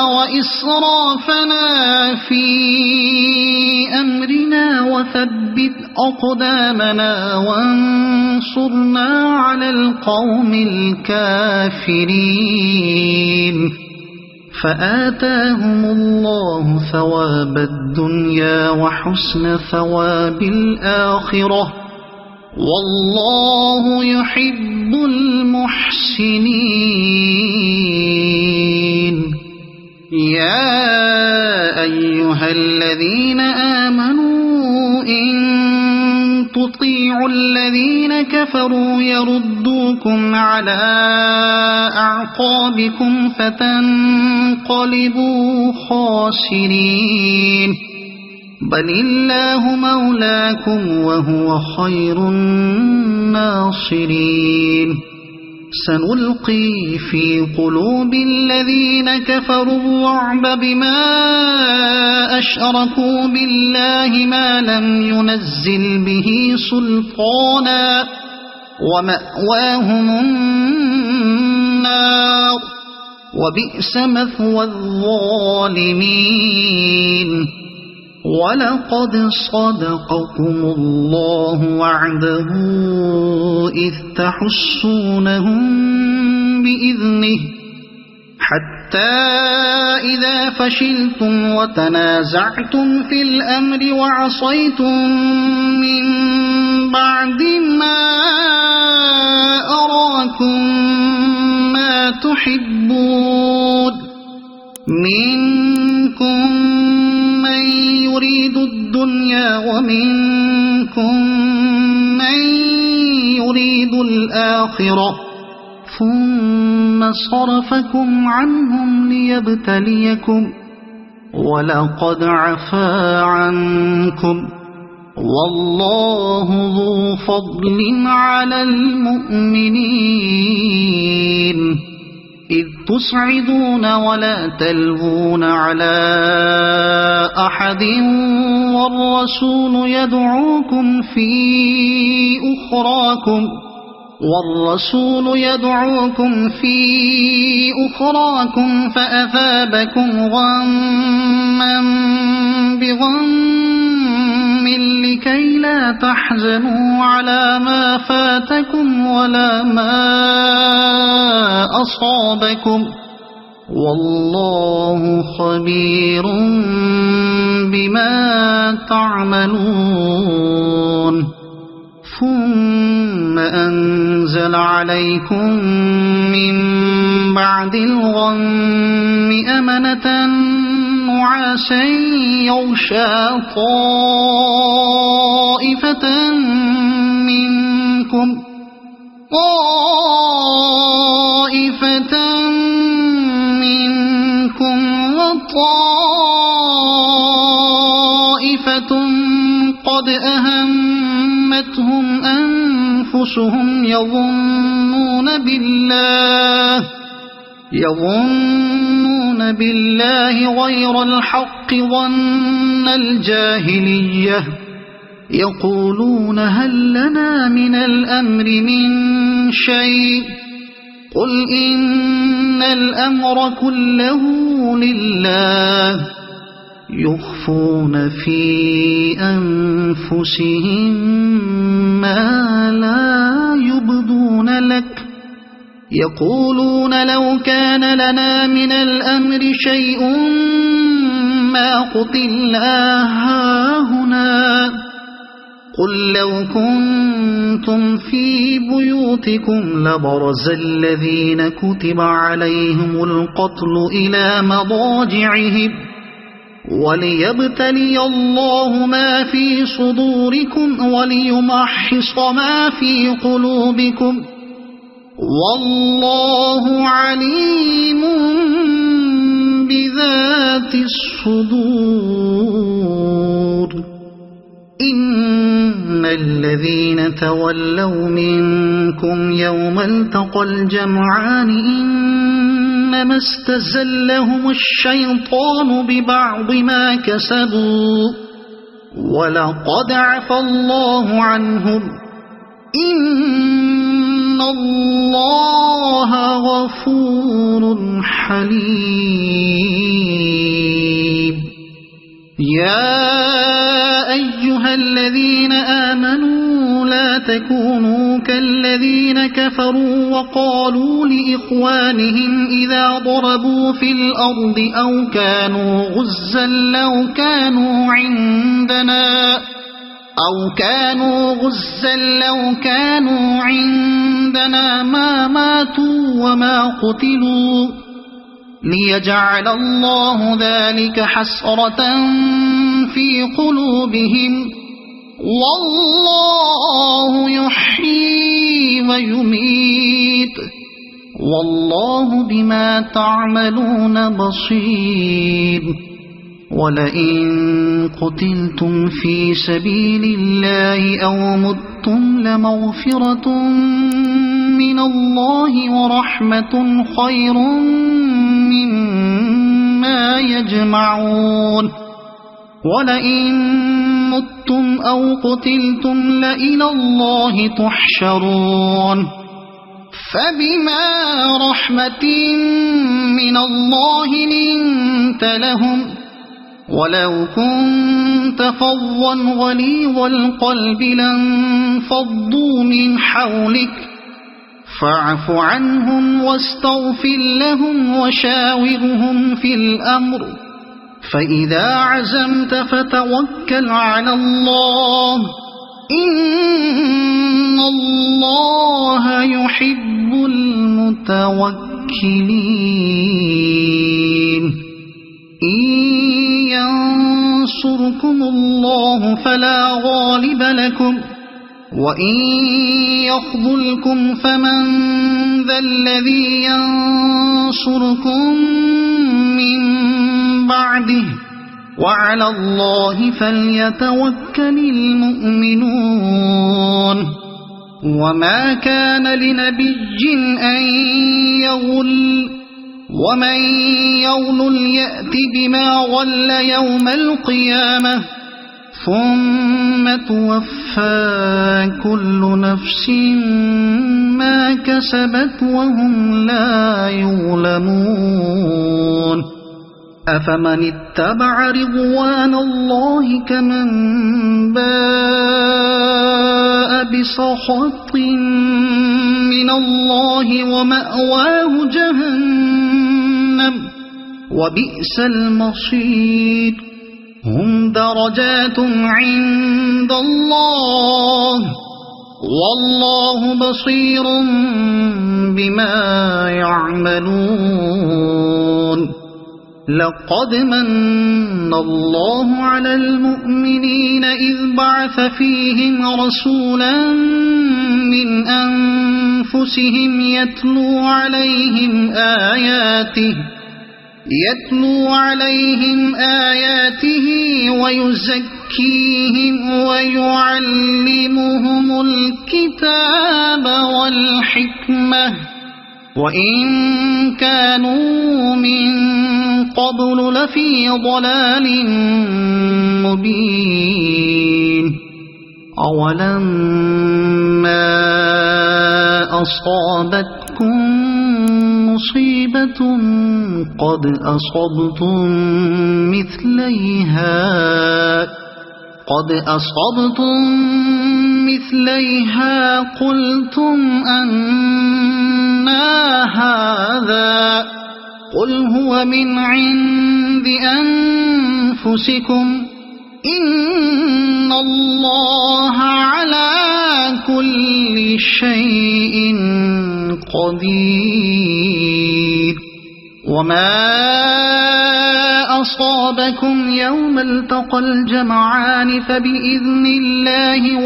Speaker 1: وإسرافنا في أمرنا وثبت أقدامنا وانصرنا على القوم الكافرين فآتاهم الله ثواب الدنيا وحسن ثواب الآخرة والله يحب المحسنين يا أيها الذين آمنوا إن تطيعوا الذين كفروا يردوكم على أعقابكم فتنقلبوا خاسرين بل الله مولاكم وهو خير الناصرين سنلقي في قلوب الذين كفروا الرعب بما أشركوا بالله ما لم ينزل به سلطانا ومأواهم النار وبئس مثوى الظالمين ولقد صدقكم الله وعده إذ تحسونهم بإذنه حتى إذا فشلتم وتنازعتم في الأمر وعصيتم من بعد ما أراكم ما تحبون منكم من يريد الدنيا ومنكم من يريد الآخرة ثم صرفكم عنهم ليبتليكم ولقد عفا عنكم والله ذو فضل على المؤمنين إذ تصعدون ولا تلوون على أحد والرسول يدعوكم في أخراكم فأثابكم غما بغم لكي لا تحزنوا على ما فاتكم ولا ما أصابكم والله خبير بما تعملون ثم أنزل عليكم من بعد الغم أمنة نعاسا يغشى طائفة منكم وطائفة قد أهمتهم أنفسهم يظنون بالله غير الحق ظن الجاهلية يقولون هل لنا من الأمر من شيء قل إن الأمر كله لله يخفون في أنفسهم ما لا يبدون لك يقولون لو كان لنا من الأمر شيء ما قتلنا هاهنا قل لو كنتم في بيوتكم لبرز الذين كتب عليهم القتل إلى مضاجعهم وليبتلي الله ما في صدوركم وليمحص ما في قلوبكم والله عليم بذات الصدور الذين تولوا منكم يوم التقى الجمعان إنما استزلهم الشيطان ببعض ما كسبوا ولقد عفى الله عنهم إن الله غفور حليم. يا أيها الذين آمنوا لا تكونوا كالذين كفروا وقالوا لإخوانهم إذا ضربوا في الأرض أو كانوا غزا لو كانوا عندنا ما ماتوا وما قتلوا ليجعل الله ذلك حسرة في قلوبهم والله يحيي ويميت والله بما تعملون بصير. ولئن قتلتم في سبيل الله أو متم لمغفرة من الله ورحمة خير مما يجمعون. ولئن متم أو قتلتم لإلى الله تحشرون. فبما رحمة من الله لنت لهم ولو كنت فظا غليظ القلب لانفضوا من حولك فاعف عنهم واستغفر لهم وشاورهم في الأمر فإذا عزمت فتوكل على الله إن الله يحب المتوكلين. إن ينصركم الله فلا غالب لكم وإن يخذلكم فمن ذا الذي ينصركم من بعده وعلى الله فليتوكل المؤمنون. وما كان لنبي أن يغل ومن يغل يأت بما غل يوم القيامة ثم توفى كل نفس ما كسبت وهم لا يظلمون. أفمن اتبع رضوان الله كمن باء بسخط من الله ومأواه جهنم وبئس المصير. هم درجات عند الله والله بصير بما يعملون. لقد من الله على المؤمنين إذ بعث فيهم رسولا من أنفسهم يتلو عليهم آياته ويزكيهم ويعلمهم الكتاب والحكمة وإن كانوا من قبل لفي ضلال مبين. أولما أصابتكم مصيبة قد أصبتم مثليها قلتم أنى هذا قل هو من عند أنفسكم إن الله على كل شيء قدير. وما أصابكم يوم التقى الجمعان فبإذن الله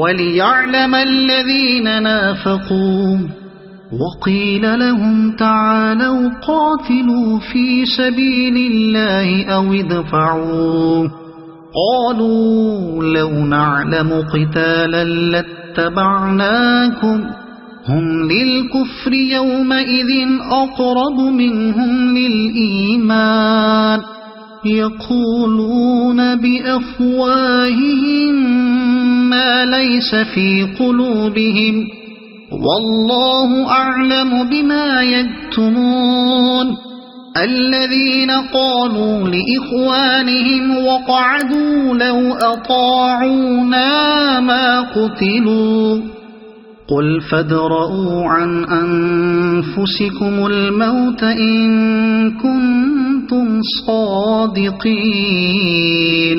Speaker 1: وليعلم الذين نافقوا وقيل لهم تعالوا قاتلوا في سبيل الله أو ادفعوا قالوا لو نعلم قتالا لاتبعناكم هم للكفر يومئذ أقرب منهم للإيمان يقولون بأفواههم ما ليس في قلوبهم والله أعلم بما يكتمون الذين قالوا لإخوانهم وقعدوا لو أطاعونا ما قتلوا قل فادرءوا عن أنفسكم الموت إن كنتم صادقين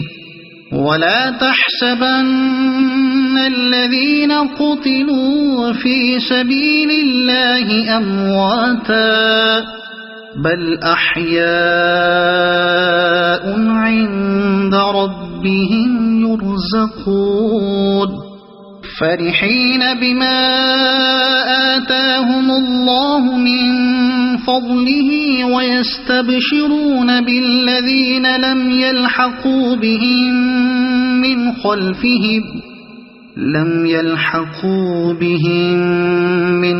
Speaker 1: ولا تحسبن الذين قتلوا في سبيل الله أمواتا بل أحياء عند ربهم يرزقون فرحين بما آتاهم الله من فضله ويستبشرون بالذين لم يلحقوا بهم من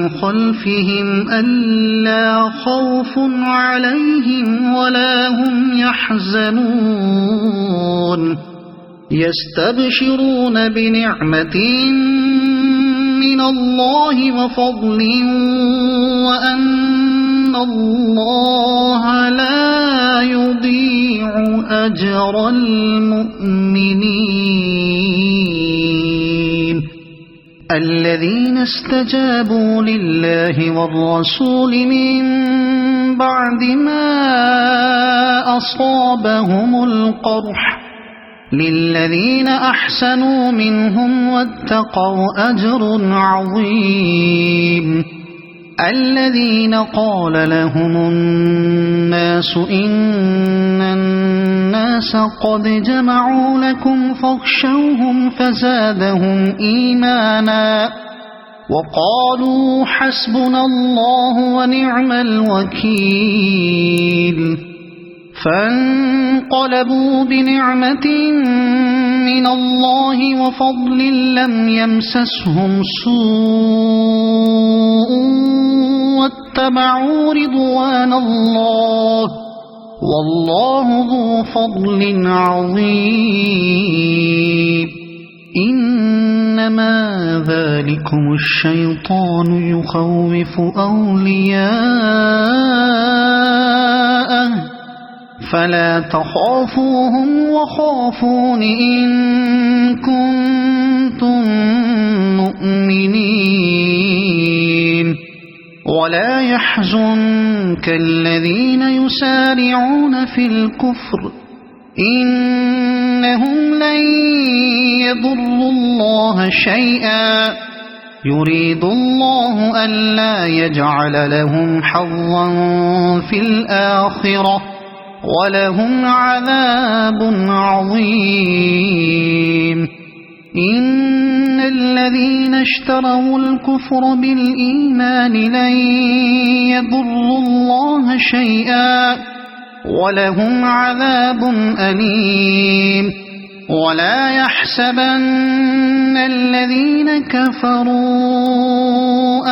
Speaker 1: خلفهم ألا خوف عليهم ولا هم يحزنون يستبشرون بنعمة من الله وفضل وأن الله لا يضيع أجر المؤمنين الذين استجابوا لله والرسول من بعد ما أصابهم القرح للذين أحسنوا منهم واتقوا أجر عظيم الذين قال لهم الناس إن الناس قد جمعوا لكم فاخشوهم فزادهم إيمانا وقالوا حسبنا الله ونعم الوكيل فانقلبوا بنعمة من الله وفضل لم يمسسهم سوء واتبعوا رضوان الله والله ذو فضل عظيم إنما ذلكم الشيطان يخوف أولياءه فلا تخافوهم وخافون إن كنتم مؤمنين ولا يحزنك الذين يسارعون في الكفر إنهم لن يضروا الله شيئا يريد الله ألا يجعل لهم حظا في الآخرة ولهم عذاب عظيم إن الذين اشتروا الكفر بالإيمان لن يضروا الله شيئا ولهم عذاب أليم ولا يحسبن الذين كفروا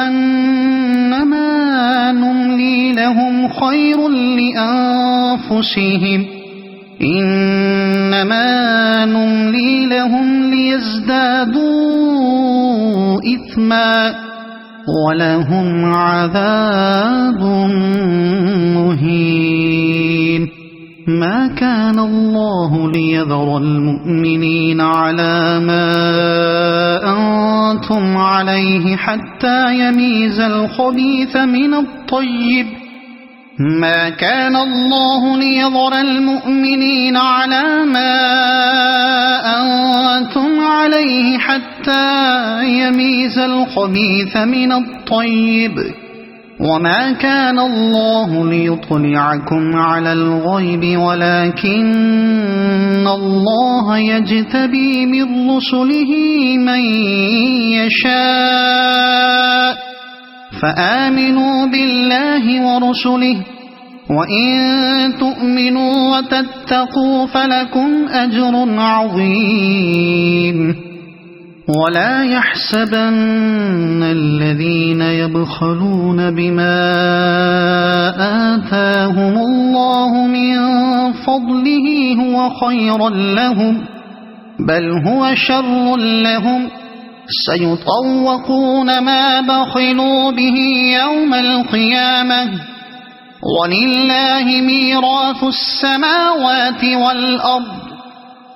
Speaker 1: أنما نملي لهم خير لأنفسهم إنما نملي لهم ليزدادوا إثما ولهم عذاب مهين ما كان الله ليذر المؤمنين على ما أنتم عليه حتى يميز الخبيث من الطيب ما كان الله ليذر المؤمنين على ما أنتم عليه حتى يميز الخبيث من الطيب وما كان الله ليطلعكم على الغيب ولكن الله يجتبي من رسله من يشاء فآمنوا بالله ورسله وإن تؤمنوا وتتقوا فلكم أجر عظيم ولا يحسبن الذين يبخلون بما آتاهم الله من فضله هو خيرا لهم بل هو شر لهم سيطوقون ما بخلوا به يوم القيامة ولله ميراث السماوات والأرض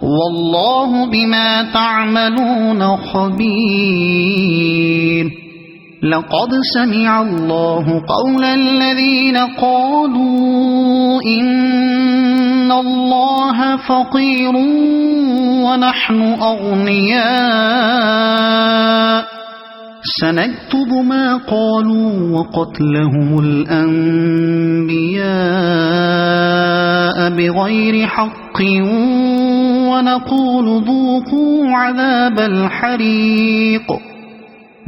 Speaker 1: والله بما تعملون خبير لقد سمع الله قول الذين قالوا إن الله فقير ونحن أغنياء سنكتب ما قالوا وقتلهم الأنبياء بغير حق ونقول ذوقوا عذاب الحريق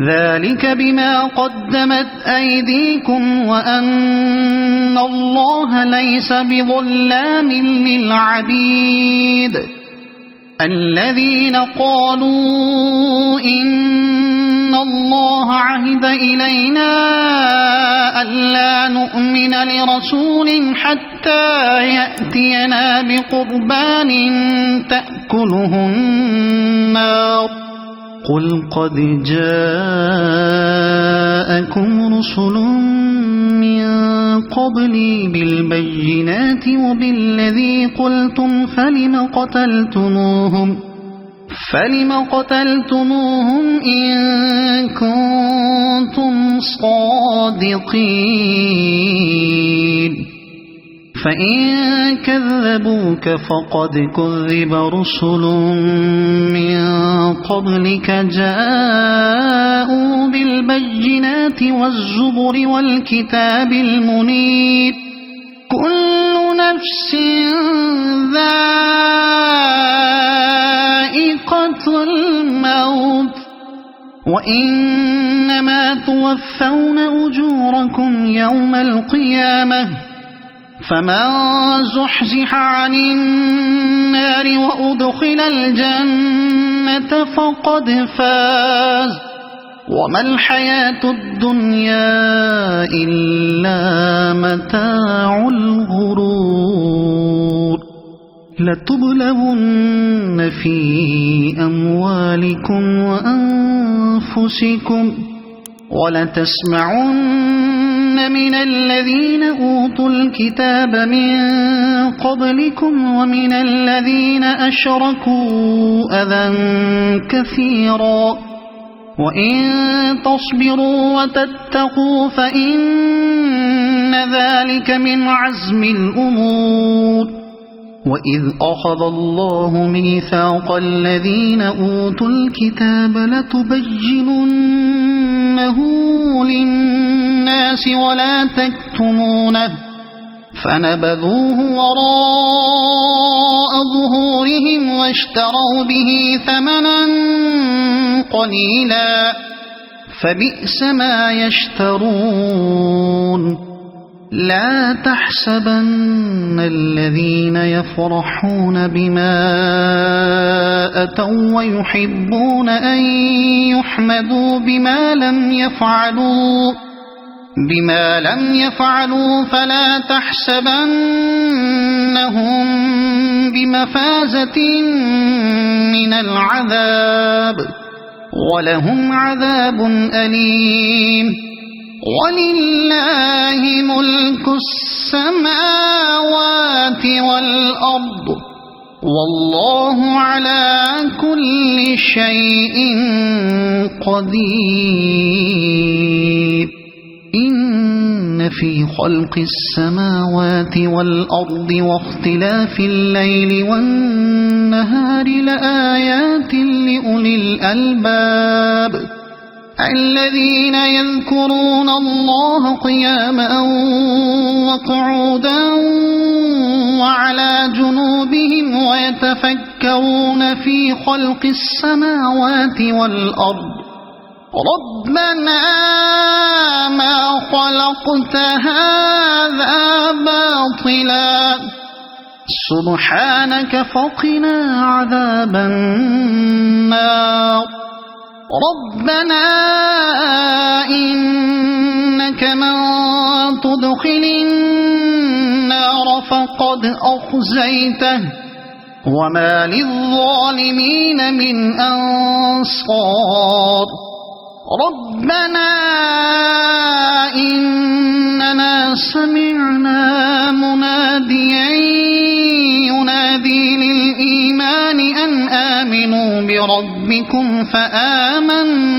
Speaker 1: ذلك بما قدمت أيديكم وأن الله ليس بظلام للعبيد الذين قالوا إن الله عهد إلينا ألا نؤمن لرسول حتى يأتينا بقربان تأكله النار قل قد جاءكم رسل من قبلي بالبينات وبالذي قلتم فلم قتلتموهم إن كنتم صادقين فإن كذبوك فقد كذب رسل من قبلك جاءوا بالبينات والزبر والكتاب المنير كل نفس ذائقة الموت وإنما توفون أجوركم يوم القيامة فمن زحزح عن النار وأدخل الجنة فقد فاز وما الحياة الدنيا إلا متاع الغرور لتبلغن في أموالكم وأنفسكم ولتسمعن من الذين أوتوا الكتاب من قبلكم ومن الذين أشركوا أذى كثيرا وإن تصبروا وتتقوا فإن ذلك من عزم الأمور وإذ أخذ الله ميثاق الذين أوتوا الكتاب لتبيننه للناس ولا تكتمونه فنبذوه وراء ظهورهم واشتروا به ثمنا قليلا فبئس ما يشترون لا تحسبن الذين يفرحون بما أتوا ويحبون أن يحمدوا بما لم يفعلوا فلا تحسبنهم بمفازة من العذاب ولهم عذاب أليم ولله ملك السماوات والأرض والله على كل شيء قدير إن في خلق السماوات والأرض واختلاف الليل والنهار لآيات لأولي الألباب الذين يذكرون الله قياما وقعودا وعلى جنوبهم ويتفكرون في خلق السماوات والأرض ربنا ما خلقت هذا باطلا سبحانك فقنا عذاب النار ربنا إنك من تدخل النار فقد أخزيته وما للظالمين من أنصار ربنا إننا سمعنا مناديا ينادي للإيمان أن آمنوا بربكم فآمنا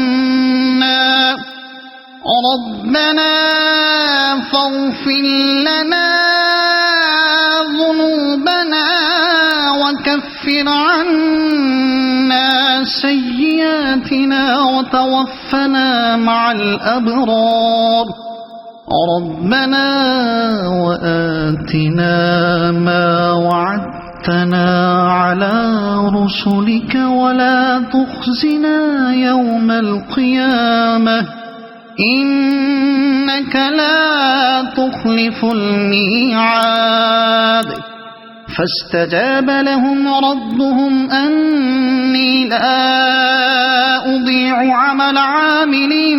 Speaker 1: ربنا فاغفر لنا ذنوبنا وكفر عنا سيئاتنا وتوفنا مع الأبرار ربنا وآتنا ما وعدتنا على رسلك ولا تخزنا يوم القيامة إنك لا تخلف الميعاد فاستجاب لهم ربهم أني لا أضيع عمل عامل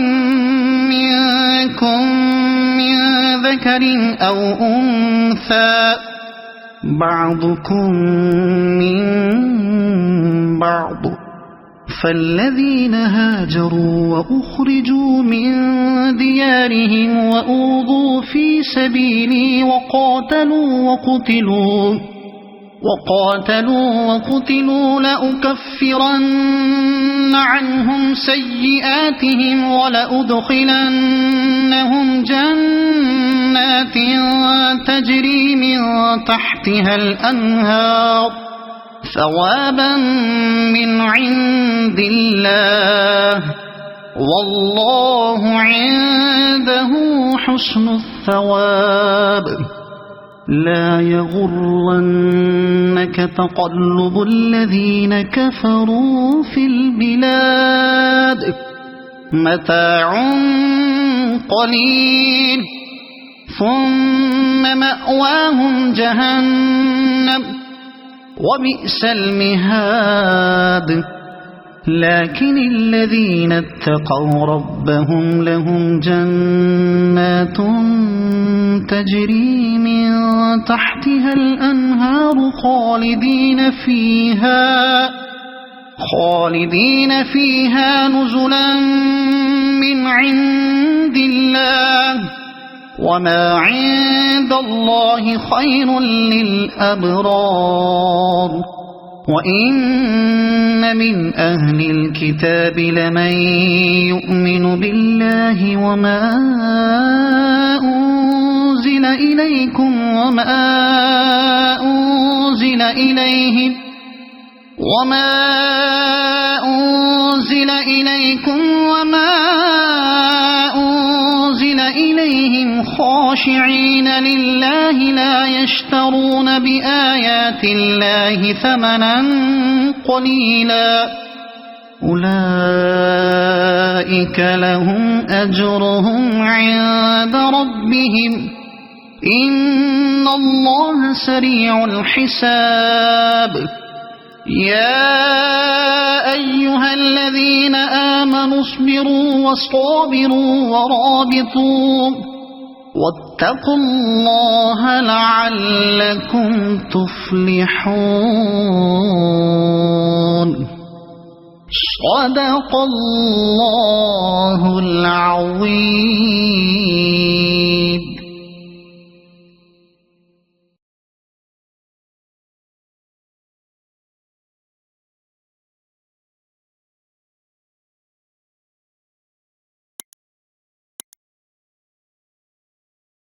Speaker 1: منكم من ذكر أو أنثى بعضكم من بعض فالذين هاجروا وأخرجوا من ديارهم وأوذوا في سبيلي وقاتلوا لأكفرن عنهم سيئاتهم ولأدخلنهم جنات تجري من تحتها الأنهار ثوابا من عند الله والله عنده حسن الثواب لا يغرنك تقلب الذين كفروا في البلاد متاع قليل ثم مأواهم جهنم وبئس المهاد لكن الذين اتقوا ربهم لهم جنات تجري من تحتها الأنهار خالدين فيها نزلا من عند الله وما عند الله خير للأبرار وإن من أهل الكتاب لمن يؤمن بالله وما أنزل إليكم وما أنزل إليهم خاشعين لله لا يشترون بآيات الله ثمنا قليلا أولئك لهم أجرهم عند ربهم إن الله سريع الحساب يا أيها الذين آمنوا اصبروا وصابروا ورابطوا واتقوا الله لعلكم تفلحون صدق الله العظيم.